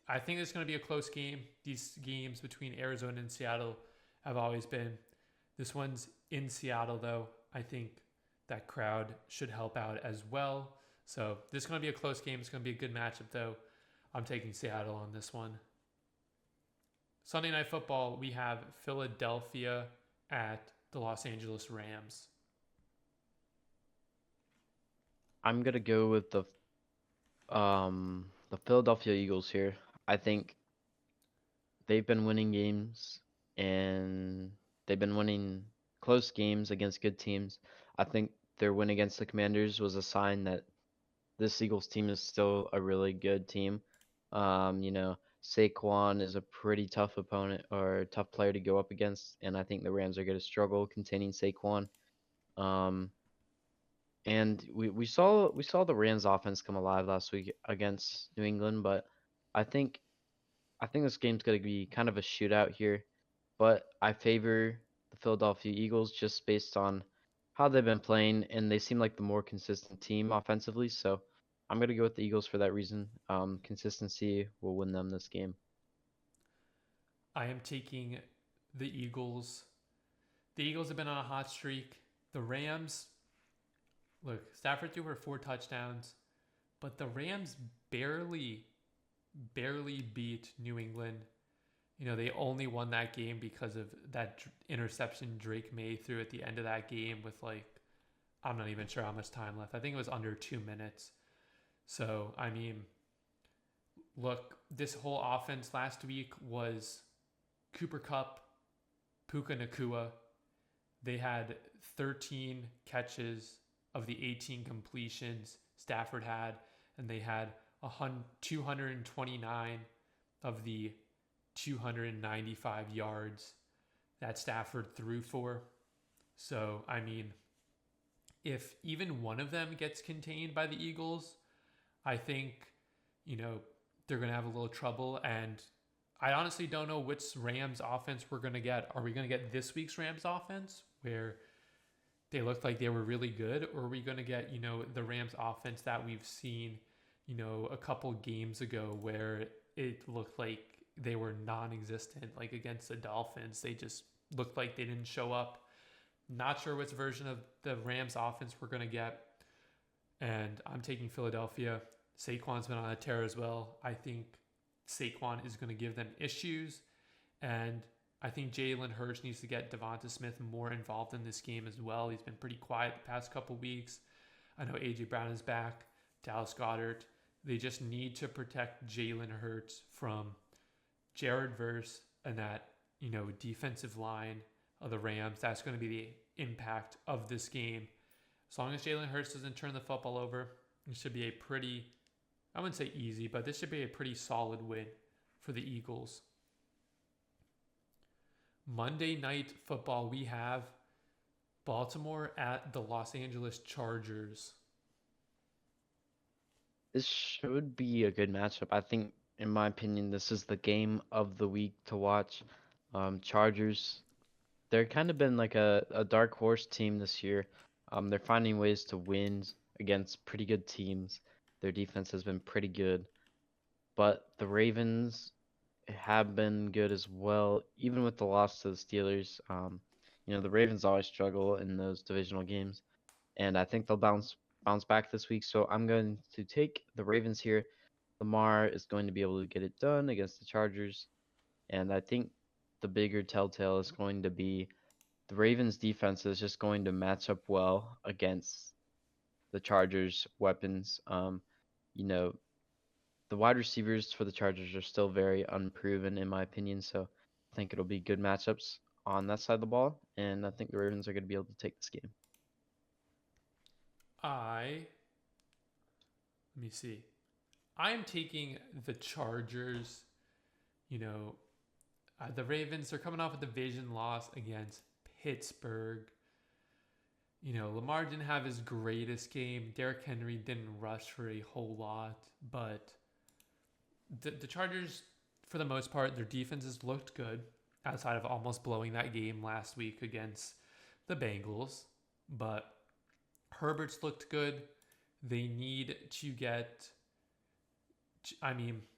I think it's going to be a close game. These games between Arizona and Seattle have always been. This one's in Seattle, though. I think that crowd should help out as well. So this is going to be a close game. It's going to be a good matchup, though. I'm taking Seattle on this one. Sunday Night Football, we have Philadelphia at the Los Angeles Rams. I'm gonna go with the Philadelphia Eagles here. I think they've been winning games and they've been winning close games against good teams. I think their win against the Commanders was a sign that this Eagles team is still a really good team. Saquon is a pretty tough opponent or tough player to go up against, and I think the Rams are going to struggle containing Saquon. Um, and we saw the Rams offense come alive last week against New England, but I think I think this game's going to be kind of a shootout here, but I favor the Philadelphia Eagles just based on how they've been playing, and they seem like the more consistent team offensively. So I'm going to go with the Eagles for that reason. Consistency will win them this game. I am taking the Eagles. The Eagles have been on a hot streak. The Rams, look, Stafford threw for 4 touchdowns, but the Rams barely beat New England. They only won that game because of that interception Drake May threw at the end of that game with I'm not even sure how much time left. I think it was under 2 minutes. So, I mean, look, this whole offense last week was Cooper Kupp, Puka Nakua. They had 13 catches of the 18 completions Stafford had, and they had 229 of the 295 yards that Stafford threw for. So, I mean, if even one of them gets contained by the Eagles, I think, they're going to have a little trouble. And I honestly don't know which Rams offense we're going to get. Are we going to get this week's Rams offense where they looked like they were really good? Or are we going to get, the Rams offense that we've seen, a couple games ago where it looked like they were non-existent, like against the Dolphins? They just looked like they didn't show up. Not sure which version of the Rams offense we're going to get. And I'm taking Philadelphia. Saquon's been on a tear as well. I think Saquon is going to give them issues. And I think Jalen Hurts needs to get Devonta Smith more involved in this game as well. He's been pretty quiet the past couple weeks. I know A.J. Brown is back. Dallas Goedert. They just need to protect Jalen Hurts from Jared Verse and that, defensive line of the Rams. That's going to be the impact of this game. As long as Jalen Hurts doesn't turn the football over, it should be a pretty, I wouldn't say easy, but this should be a pretty solid win for the Eagles. Monday Night Football, we have Baltimore at the Los Angeles Chargers. This should be a good matchup. I think, in my opinion, this is the game of the week to watch. Chargers, they're kind of been like a dark horse team this year. They're finding ways to win against pretty good teams. Their defense has been pretty good. But the Ravens have been good as well, even with the loss to the Steelers. The Ravens always struggle in those divisional games, and I think they'll bounce back this week. So I'm going to take the Ravens here. Lamar is going to be able to get it done against the Chargers, and I think the bigger telltale is going to be the Ravens defense is just going to match up well against the Chargers weapons. The wide receivers for the Chargers are still very unproven in my opinion, so I think it'll be good matchups on that side of the ball, and I think the Ravens are going to be able to take this game. Let me see. I'm taking the Chargers. The Ravens are coming off a division loss against Pittsburgh. Lamar didn't have his greatest game. Derrick Henry didn't rush for a whole lot, but the Chargers, for the most part, their defenses looked good outside of almost blowing that game last week against the Bengals. But Herbert's looked good. They need to get.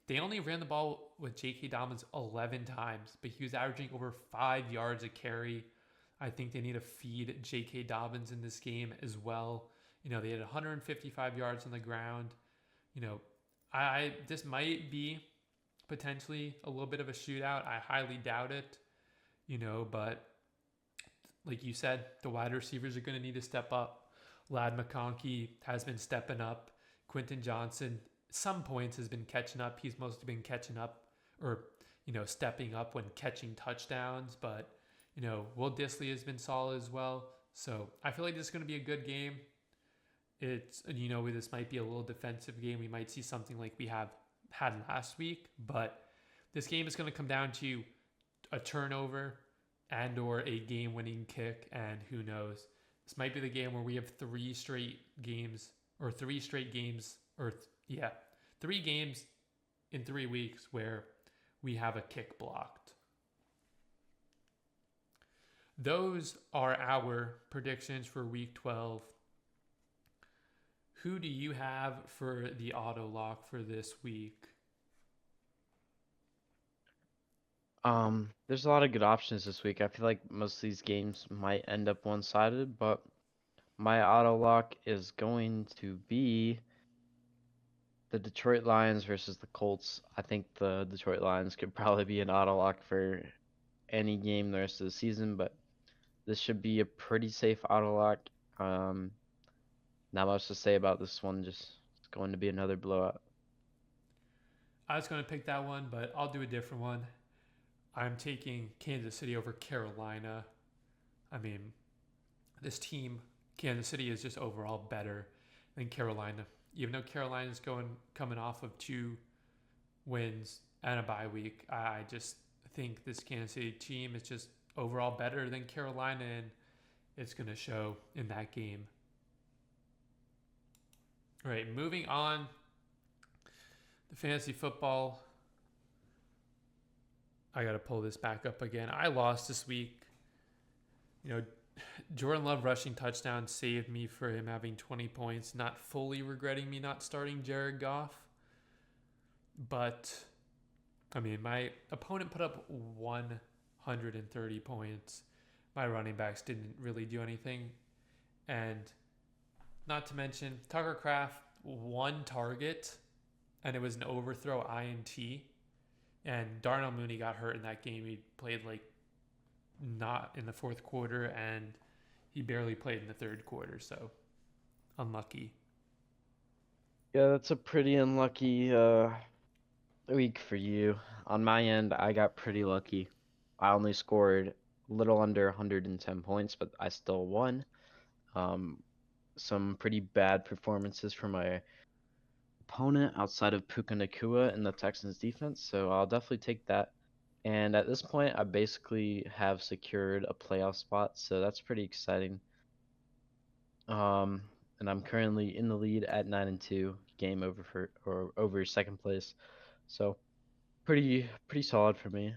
They only ran the ball with J.K. Dobbins 11 times, but he was averaging over 5 yards a carry. I think they need to feed J.K. Dobbins in this game as well. They had 155 yards on the ground. This might be potentially a little bit of a shootout. I highly doubt it. But like you said, the wide receivers are going to need to step up. Lad McConkey has been stepping up. Quentin Johnson, some points, has been catching up. He's mostly been catching up or, stepping up when catching touchdowns. But, Will Disley has been solid as well. So I feel like this is going to be a good game. This might be a little defensive game. We might see something like we have had last week. But this game is going to come down to a turnover and or a game-winning kick, and who knows. This might be the game where we have three straight games, or three games in 3 weeks where we have a kick blocked. Those are our predictions for week 12. Who do you have for the auto lock for this week? There's a lot of good options this week. I feel like most of these games might end up one-sided, but my auto lock is going to be the Detroit Lions versus the Colts. I think the Detroit Lions could probably be an auto lock for any game the rest of the season, but this should be a pretty safe auto lock. Not much to say about this one. Just it's going to be another blowout. I was going to pick that one, but I'll do a different one. I'm taking Kansas City over Carolina. I mean, this team, Kansas City, is just overall better than Carolina. Even though Carolina's coming off of 2 wins and a bye week, I just think this Kansas City team is just overall better than Carolina, and it's going to show in that game. All right, moving on. The fantasy football. I got to pull this back up again. I lost this week. Jordan Love rushing touchdown saved me for him having 20 points, not fully regretting me not starting Jared Goff. But, my opponent put up 130 points. My running backs didn't really do anything. And not to mention, Tucker Kraft, 1 target, and it was an overthrow INT. And Darnell Mooney got hurt in that game. He played not in the fourth quarter, and he barely played in the third quarter, so unlucky. Yeah, that's a pretty unlucky week for you. On my end, I got pretty lucky. I only scored a little under 110 points, but I still won. Some pretty bad performances from my opponent outside of Puka Nakua in the Texans defense, so I'll definitely take that. And at this point, I basically have secured a playoff spot, so that's pretty exciting. And I'm currently in the lead at 9-2, game over second place. So pretty solid for me.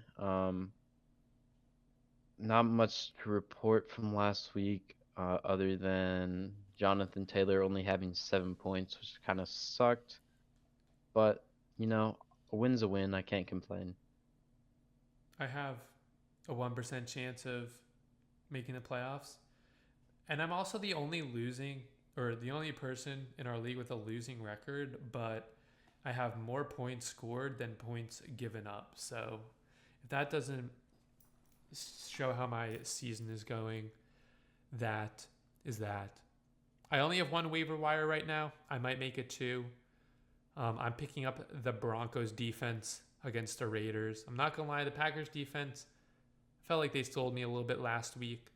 Not much to report from last week, other than Jonathan Taylor only having 7 points, which kind of sucked. But a win's a win. I can't complain. I have a 1% chance of making the playoffs. And I'm also the only person in our league with a losing record, but I have more points scored than points given up. So if that doesn't show how my season is going, that is that. I only have 1 waiver wire right now. I might make it 2. I'm picking up the Broncos defense against the Raiders. I'm not going to lie, the Packers defense felt like they sold me a little bit last week.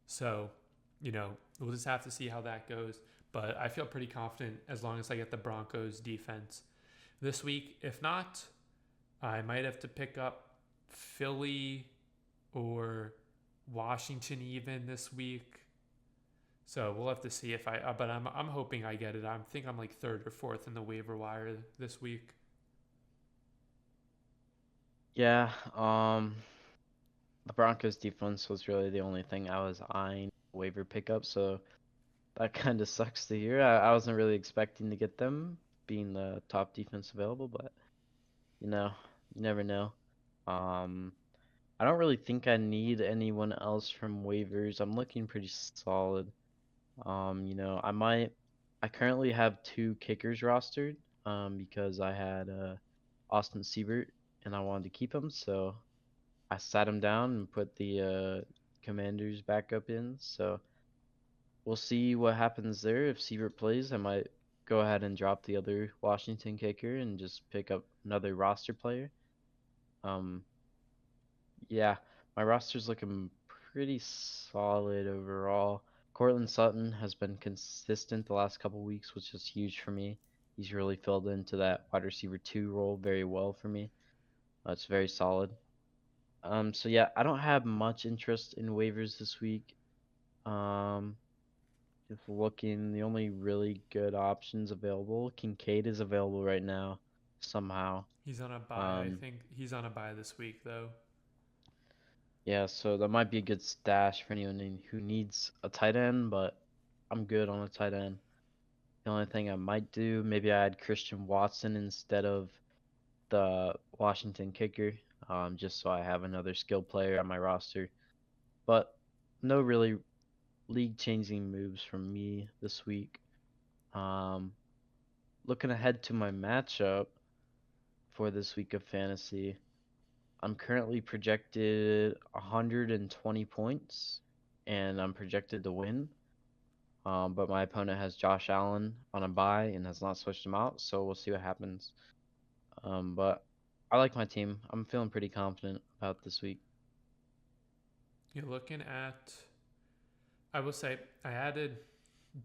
So, we'll just have to see how that goes. But I feel pretty confident as long as I get the Broncos defense this week. If not, I might have to pick up Philly or Washington even this week. So we'll have to see if but I'm hoping I get it. I think I'm 3rd or 4th in the waiver wire this week. Yeah, the Broncos defense was really the only thing I was eyeing waiver pickup, so that kind of sucks to hear. I wasn't really expecting to get them being the top defense available, but you never know. I don't really think I need anyone else from waivers. I'm looking pretty solid. I currently have 2 kickers rostered, because I had Austin Siebert and I wanted to keep him, so I sat him down and put the Commanders backup in. So we'll see what happens there. If Sievert plays, I might go ahead and drop the other Washington kicker and just pick up another roster player. Um, yeah, my roster's looking pretty solid overall. Cortland Sutton has been consistent the last couple weeks, which is huge for me. He's really filled into that wide receiver 2 role very well for me. It's very solid. So yeah, I don't have much interest in waivers this week. Um, just looking, the only really good options available, Kincaid is available right now, somehow. He's on a bye. I Um, think he's on a bye this week, though. yeah, so that might be a good stash for anyone who needs a tight end, but I'm good on a tight end. The only thing I might do, maybe I add Christian Watson instead of the Washington kicker, just so I have another skilled player on my roster. But no really league-changing moves from me this week. Um, Looking ahead to my matchup for this week of fantasy, I'm currently projected 120 points, and I'm projected to win. But my opponent has Josh Allen on a bye and has not switched him out, so we'll see what happens. But I like my team. I'm feeling pretty confident about this week. You're looking at. I will say I added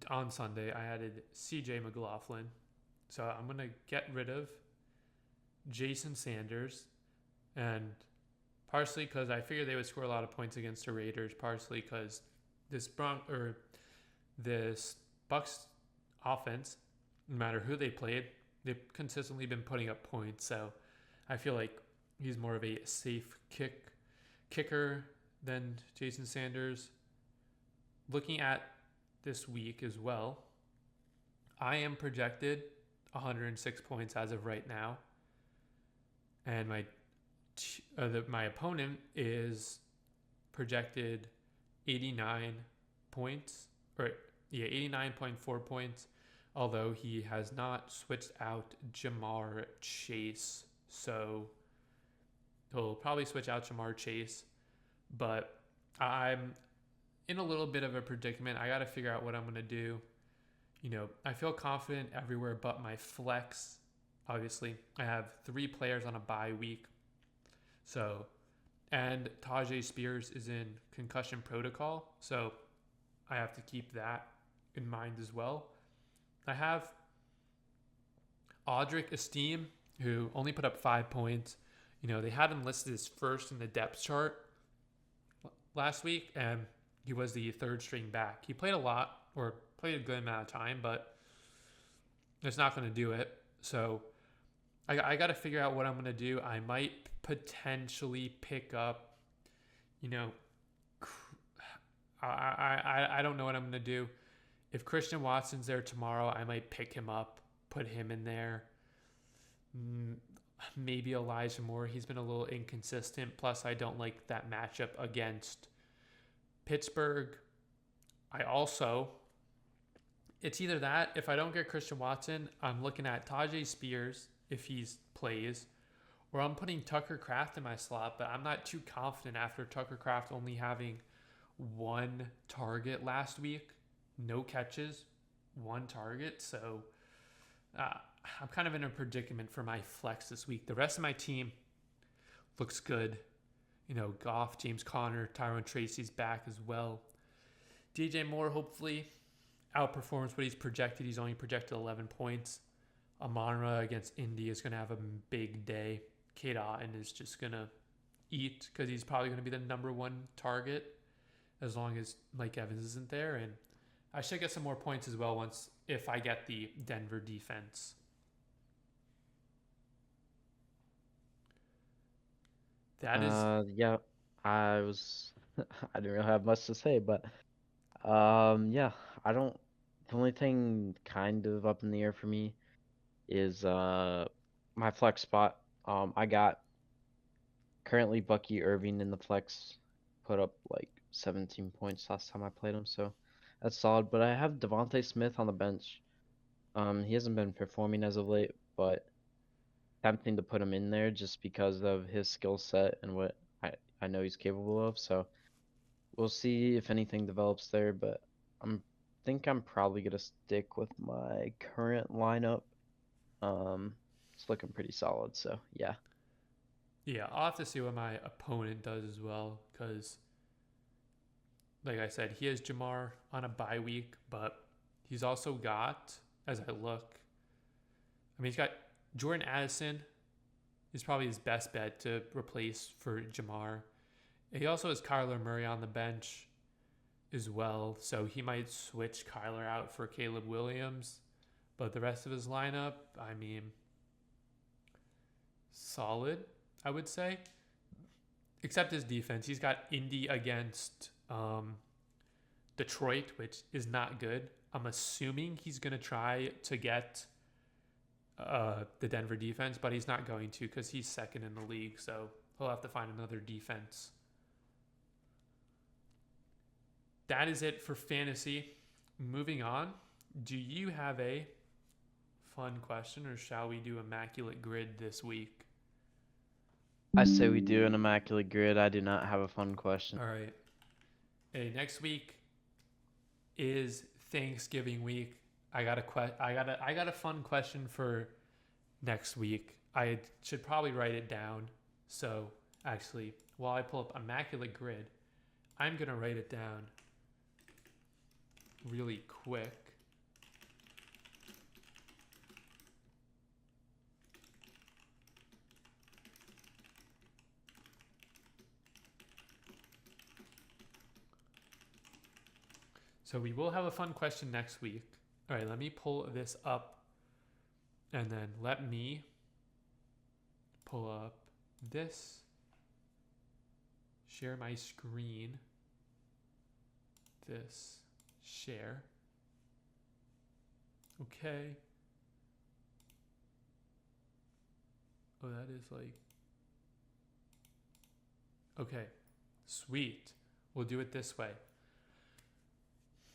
on Sunday. I added C.J. McLaughlin, so I'm gonna get rid of Jason Sanders, and partially because I figured they would score a lot of points against the Raiders. Partially because this Bucks offense, no matter who they played, they've consistently been putting up points. So I feel like he's more of a safe kicker than Jason Sanders. Looking at this week as well, I am projected 106 points as of right now, and my opponent is projected 89 points, or yeah, 89.4 points, although he has not switched out Jamar Chase. So he'll probably switch out Jamar Chase, but I'm in a little bit of a predicament. I got to figure out what I'm going to do. I feel confident everywhere but my flex. Obviously, I have 3 players on a bye week. So, and Tajay Spears is in concussion protocol. So, I have to keep that in mind as well. I have Audric Esteem, who only put up 5 points. They had him listed as first in the depth chart last week, and he was the third string back. He played a lot, or played a good amount of time, but it's not going to do it. So I got to figure out what I'm going to do. I might potentially pick up, you know, I don't know what I'm going to do. If Christian Watson's there tomorrow, I might pick him up, put him in there. Maybe Elijah Moore. He's been a little inconsistent. Plus, I don't like that matchup against Pittsburgh. It's either that. If I don't get Christian Watson, I'm looking at Tajay Spears if he plays, or I'm putting Tucker Kraft in my slot, but I'm not too confident after Tucker Kraft only having 1 target last week, no catches, 1 target. So I'm kind of in a predicament for my flex this week. The rest of my team looks good. Goff, James Conner, Tyrone Tracy's back as well. DJ Moore hopefully outperforms what he's projected. He's only projected 11 points. Amon-Ra against Indy is going to have a big day. Kate Otten is just going to eat because he's probably going to be the number 1 target as long as Mike Evans isn't there. And I should get some more points as well if I get the Denver defense. That is Yeah, I was I didn't really have much to say, but yeah, I don't the only thing kind of up in the air for me is my flex spot. I got currently Bucky Irving in the flex, put up like 17 points last time I played him, so that's solid. But I have Devontae Smith on the bench. He hasn't been performing as of late, but tempting to put him in there just because of his skill set and what I know he's capable of. So we'll see if anything develops there, but I'm think I'm probably gonna stick with my current lineup. It's looking pretty solid, so yeah. Yeah, I'll have to see what my opponent does as well, because, like I said, he has Jamar on a bye week, but he's also got, as I look, I mean, he's got Jordan Addison is probably his best bet to replace for Jamar. He also has Kyler Murray on the bench as well, so he might switch Kyler out for Caleb Williams. But the rest of his lineup, I mean, solid, I would say. Except his defense. He's got Indy against Detroit, which is not good. I'm assuming he's going to try to get the Denver defense, but he's not going to because he's second in the league. So he'll have to find another defense. That is it for fantasy. Moving on, do you have a fun question, or shall we do immaculate grid this week? I say we do an immaculate grid. I do not have a fun question. All right. Hey, next week is Thanksgiving week. I got a fun question for next week. I should probably write it down. So actually, while I pull up immaculate grid, I'm gonna write it down really quick. So we will have a fun question next week. All right, let me pull this up, and then let me pull up this, share my screen, this, share. Okay. Oh, that is like, okay, sweet. We'll do it this way.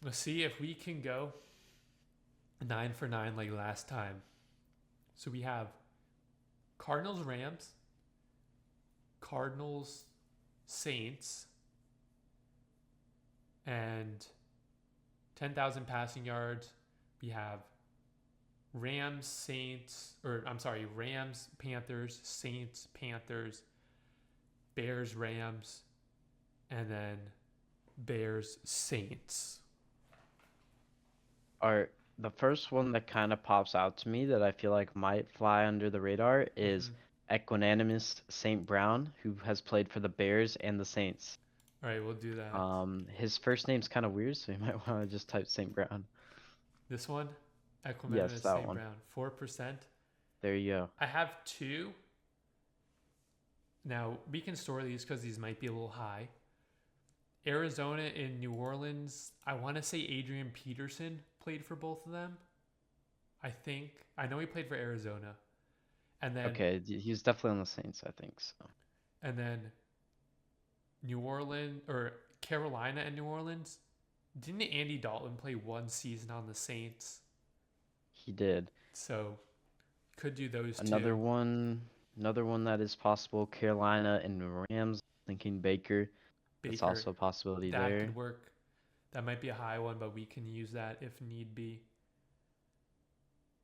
Let's see if we can go 9 for 9 like last time. So we have Cardinals Rams, Cardinals Saints, and 10,000 passing yards. We have Rams Panthers, Saints Panthers, Bears Rams, and then Bears Saints. The first one that kind of pops out to me that I feel like might fly under the radar is Equanimous St. Brown, who has played for the Bears and the Saints. All right, we'll do that. His first name's kind of weird, so you might want to just type St. Brown. This one, Yes, Equanimous that St. one. Brown, 4%. There you go. I have two. Now, we can store these because these might be a little high. Arizona and New Orleans, I want to say Adrian Peterson played for both of them. I know he played for Arizona. And then Okay, he's definitely on the Saints, I think so. And then New Orleans or Carolina and New Orleans. Didn't Andy Dalton play one season on the Saints? He did. So could do those Another two. one that is possible, Carolina and Rams, thinking Baker. That's Baker, also a possibility that there. could work. That might be a high one, but we can use that if need be.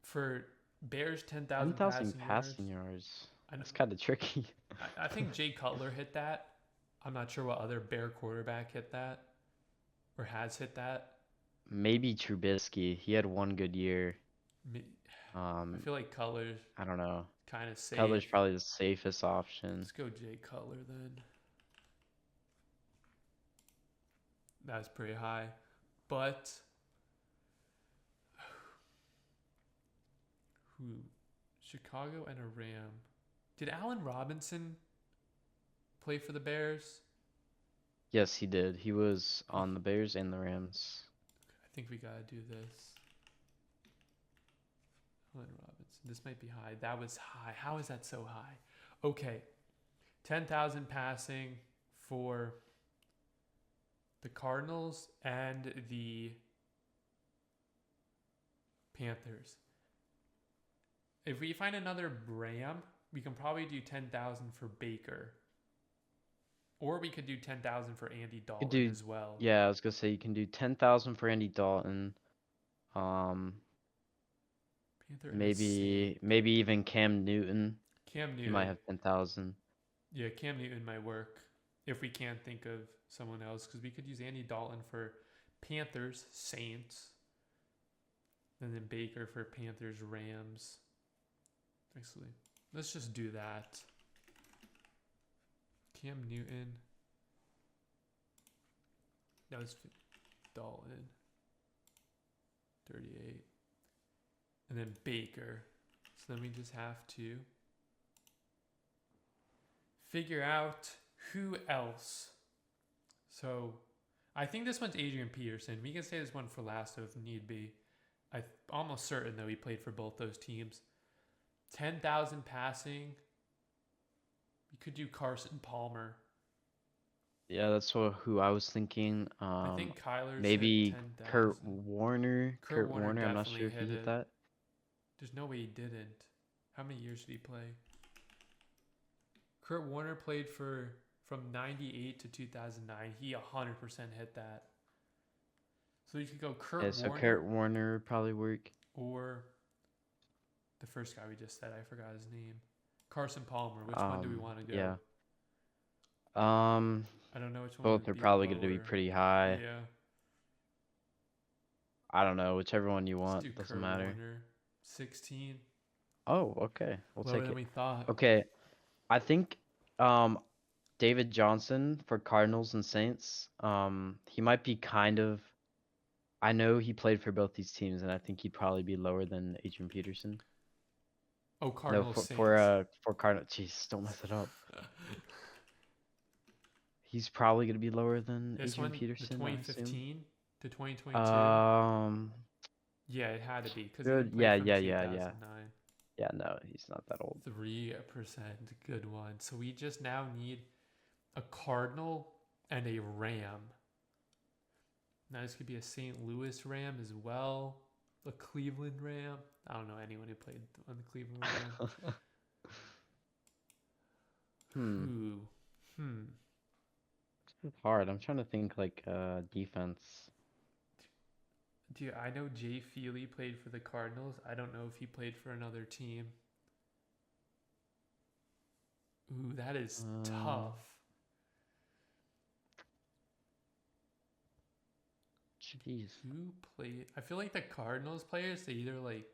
For Bears, 10,000 passing yards. That's kind of tricky. I think Jay Cutler hit that. I'm not sure what other Bear quarterback hit that or has hit that. Maybe Trubisky. He had one good year. I feel like Cutler's I don't know. kind of safe. Cutler's probably the safest option. Let's go Jay Cutler then. That's pretty high. But Chicago and a Ram. Did Allen Robinson play for the Bears? Yes, he did. He was on the Bears and the Rams. I think we gotta do this. Allen Robinson. This might be high. That was high. How is that so high? Okay. 10,000 passing for the Cardinals and the Panthers. If we find another Ram, we can probably do 10,000 for Baker. Or we could do 10,000 for Andy You could Dalton do, as well. yeah, I was gonna say you can do 10,000 for Andy Dalton. Um, Panther and a Saint. maybe even Cam Newton. Cam He might Newton. have 10,000. Yeah, Cam Newton might work if we can't think of someone else because we could use Andy Dalton for Panthers, Saints, and then Baker for Panthers, Rams. Actually, let's just do that. Cam Newton. That was Dalton. 38. And then Baker. So then we just have to figure out who else. So I think this one's Adrian Peterson. We can say this one for last if need be. I'm almost certain though he played for both those teams. 10,000 passing. We could do Carson Palmer. Yeah, that's who I was thinking. I think Kyler's hit Maybe 10,000. Kurt Warner. Kurt Warner I'm not definitely sure if he hit hit it. that. There's no way he didn't. How many years did he play? Kurt Warner played for from 98 to 2009. He 100% hit that. So you could go Kurt Yeah, so Warner Kurt Warner would probably work. or the first guy we just said. I forgot his name. Carson Palmer. Which one do we want to go? Yeah. I don't know which one. Both would are be probably going to be lower. pretty high. Yeah. I don't know, whichever one you Let's want, do doesn't Kurt matter. Warner. 16. Oh, okay. We'll Lower take than it. we thought. Okay. I think David Johnson for Cardinals and Saints. He might be kind of, I know he played for both these teams, and I think he'd probably be lower than Adrian Peterson. Oh, Cardinals No, Saints. for Cardinals. Jeez, don't mess it up. He's probably gonna be lower than This Adrian one, Peterson. the 2015 to 2022. Yeah, it had to be because he Good. didn't play Yeah, from yeah, 2009. yeah. No, he's not that old. 3%, good one. So we just now need a Cardinal and a Ram. Now this could be a St. Louis Ram as well, a Cleveland Ram. I don't know anyone who played on the Cleveland Ram. It's hard. I'm trying to think like defense. Dude, I know Jay Feely played for the Cardinals. I don't know if he played for another team. Ooh, that is tough. Jeez. Who played? I feel like the Cardinals players, they either like.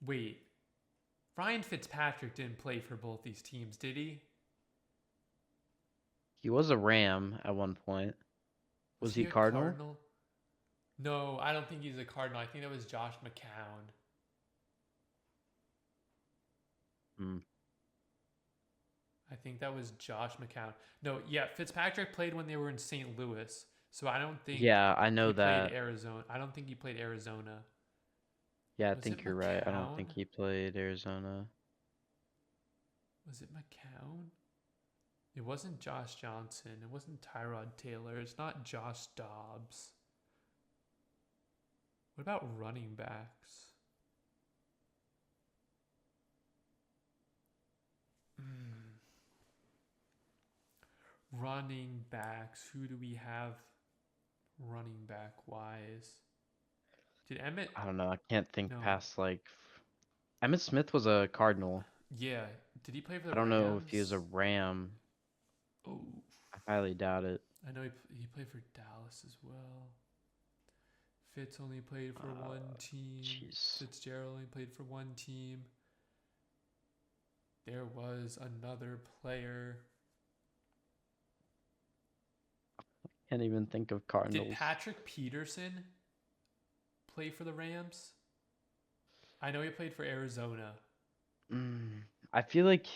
Wait. Ryan Fitzpatrick didn't play for both these teams, did he? He was a Ram at one point. Was he a Cardinal? No, I don't think he's a Cardinal. I think that was Josh McCown. I think that was Josh McCown. No, yeah, Fitzpatrick played when they were in St. Louis. So I don't think Yeah, I know he that. played Arizona. I don't think he played Arizona. Yeah, I think you're right. I don't think he played Arizona. Was it McCown? It wasn't Josh Johnson. It wasn't Tyrod Taylor. It's not Josh Dobbs. What about running backs? Running backs. Who do we have running back wise? Did Emmett? I don't know. I can't think past like. Emmitt Smith was a Cardinal. Yeah. Did he play for the Rams? I don't know if he was a Rams? Ram. Oh. I highly doubt it. I know he played for Dallas as well. Fitz only played for one team. Jeez. Fitzgerald only played for one team. There was another player. Can't even think of Cardinals. Did Patrick Peterson play for the Rams? I know he played for Arizona. I feel like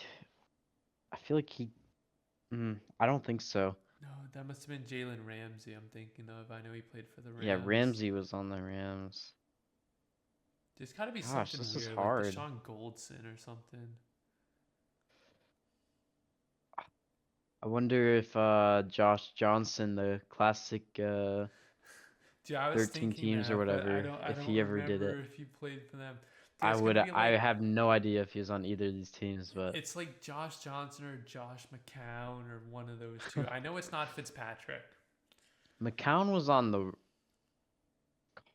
he. I don't think so. No, that must have been Jalen Ramsey. I'm thinking of. I know he played for the Rams. Yeah, Ramsey was on the Rams. There's got to be something this weird, is hard. like Deshaun Goldson or something. I wonder if Josh Johnson, the classic Dude, I was 13 thinking teams that, or whatever, I if don't he ever did remember it. if he played for them. There's gonna be I like have no idea if he was on either of these teams, but it's like Josh Johnson or Josh McCown or one of those two. I know it's not Fitzpatrick. McCown was on the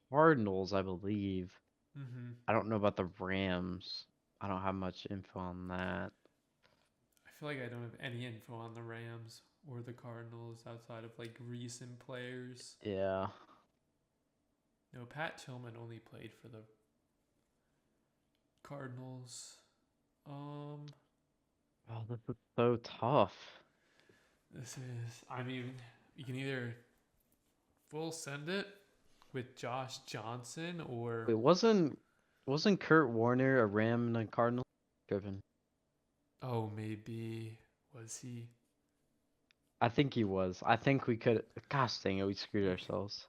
Cardinals, I believe. Mm-hmm. I don't know about the Rams. I don't have much info on that. I feel like I don't have any info on the Rams or the Cardinals outside of like recent players. Yeah. No, Pat Tillman only played for the Cardinals. Oh, this is so tough. I mean, you can either full send it with Josh Johnson or Wait, wasn't Kurt Warner a Ram and a Cardinal? Driven. oh, maybe was he? I think he was. I think we could. Gosh dang it, we screwed ourselves.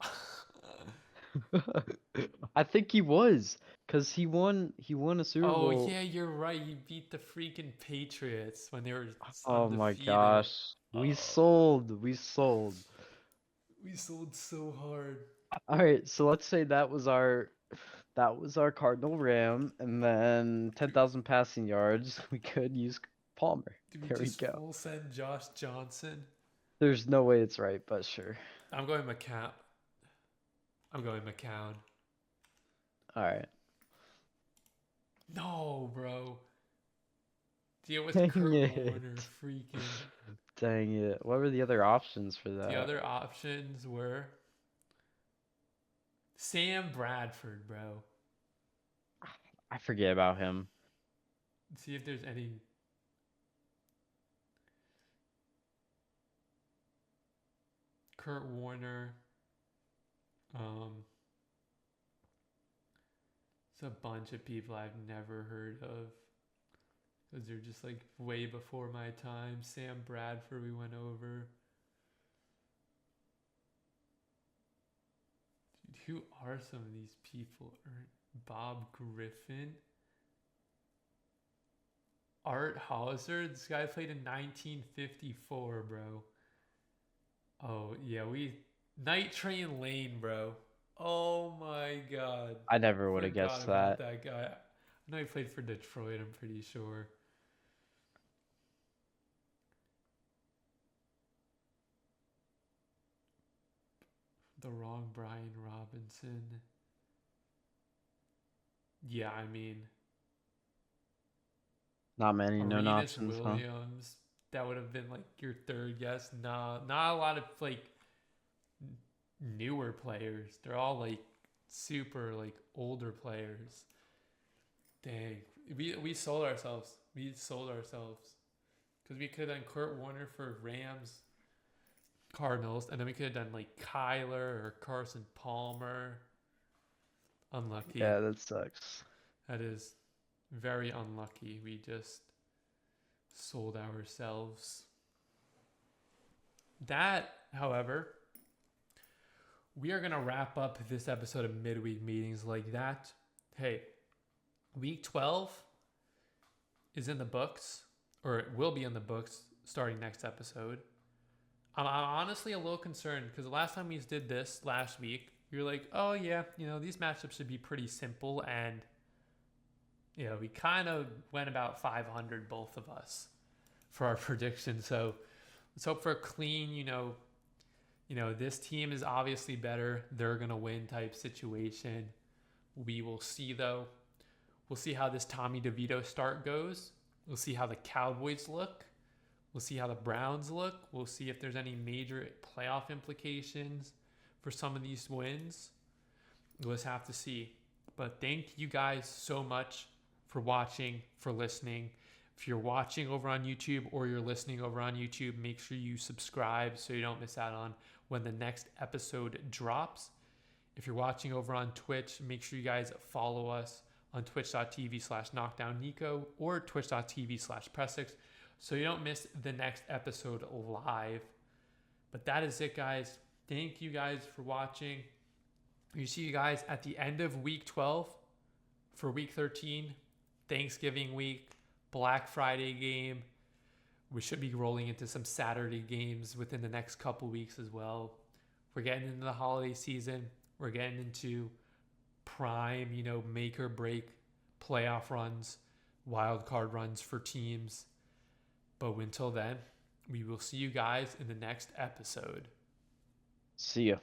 I think he was, cause he won. He won a Super Oh Bowl. yeah, you're right. He beat the freaking Patriots when they were Oh my undefeated. gosh, we Oh, sold. We sold. we sold so hard. All right, so let's say that was our Cardinal Ram, and then 10,000 passing yards. We could use Palmer. Did we There we just go. full send Josh Johnson? There's no way it's right, but sure. I'm going McCown. I'm going McCown. All right. No, bro. Deal with Dang Kurt it. Warner. Freaking. Dang it. What were the other options for The that? other options were Sam Bradford, bro. I forget about him. Let's see if there's any. Kurt Warner. It's a bunch of people I've never heard of because they're just like way before my time. Sam Bradford, we went over. Dude, who are some of these people? Bob Griffin, Art Hauser. This guy played in 1954, bro. Oh yeah, Night Train Lane, bro. Oh my god. I never would have Forgot guessed about that. that guy. I know he played for Detroit, I'm pretty sure. The wrong Brian Robinson. Yeah, I mean, Not many known Arenas options, huh? Williams. That would have been like your third guess. Nah, not a lot of like newer players. They're all like super like older players. Dang, we sold ourselves. We sold ourselves because we could have done Kurt Warner for Rams, Cardinals, and then we could have done like Kyler or Carson Palmer. Unlucky. Yeah, that sucks. That is very unlucky. We just sold ourselves. That, however, we are going to wrap up this episode of Midweek Meetings like that. Hey, week 12 is in the books, or it will be in the books starting next episode. I'm honestly a little concerned because the last time we did this last week, you're like, oh yeah, these matchups should be pretty simple, and we kind of went about 500 both of us for our prediction. So let's hope for a clean, this team is obviously better. They're gonna win type situation. We will see though. We'll see how this Tommy DeVito start goes. We'll see how the Cowboys look. We'll see how the Browns look. We'll see if there's any major playoff implications for some of these wins. We'll just have to see. But thank you guys so much for watching, for listening. If you're watching over on YouTube or you're listening over on YouTube, make sure you subscribe so you don't miss out on when the next episode drops. If you're watching over on Twitch, make sure you guys follow us on twitch.tv/KnockdownNico or twitch.tv/Pr3ssix so you don't miss the next episode live. But that is it, guys. Thank you guys for watching. We see you guys at the end of week 12 for week 13, Thanksgiving week, Black Friday game. We should be rolling into some Saturday games within the next couple weeks as well. We're getting into the holiday season. We're getting into prime, make or break playoff runs, wild card runs for teams. But until then, we will see you guys in the next episode. See ya.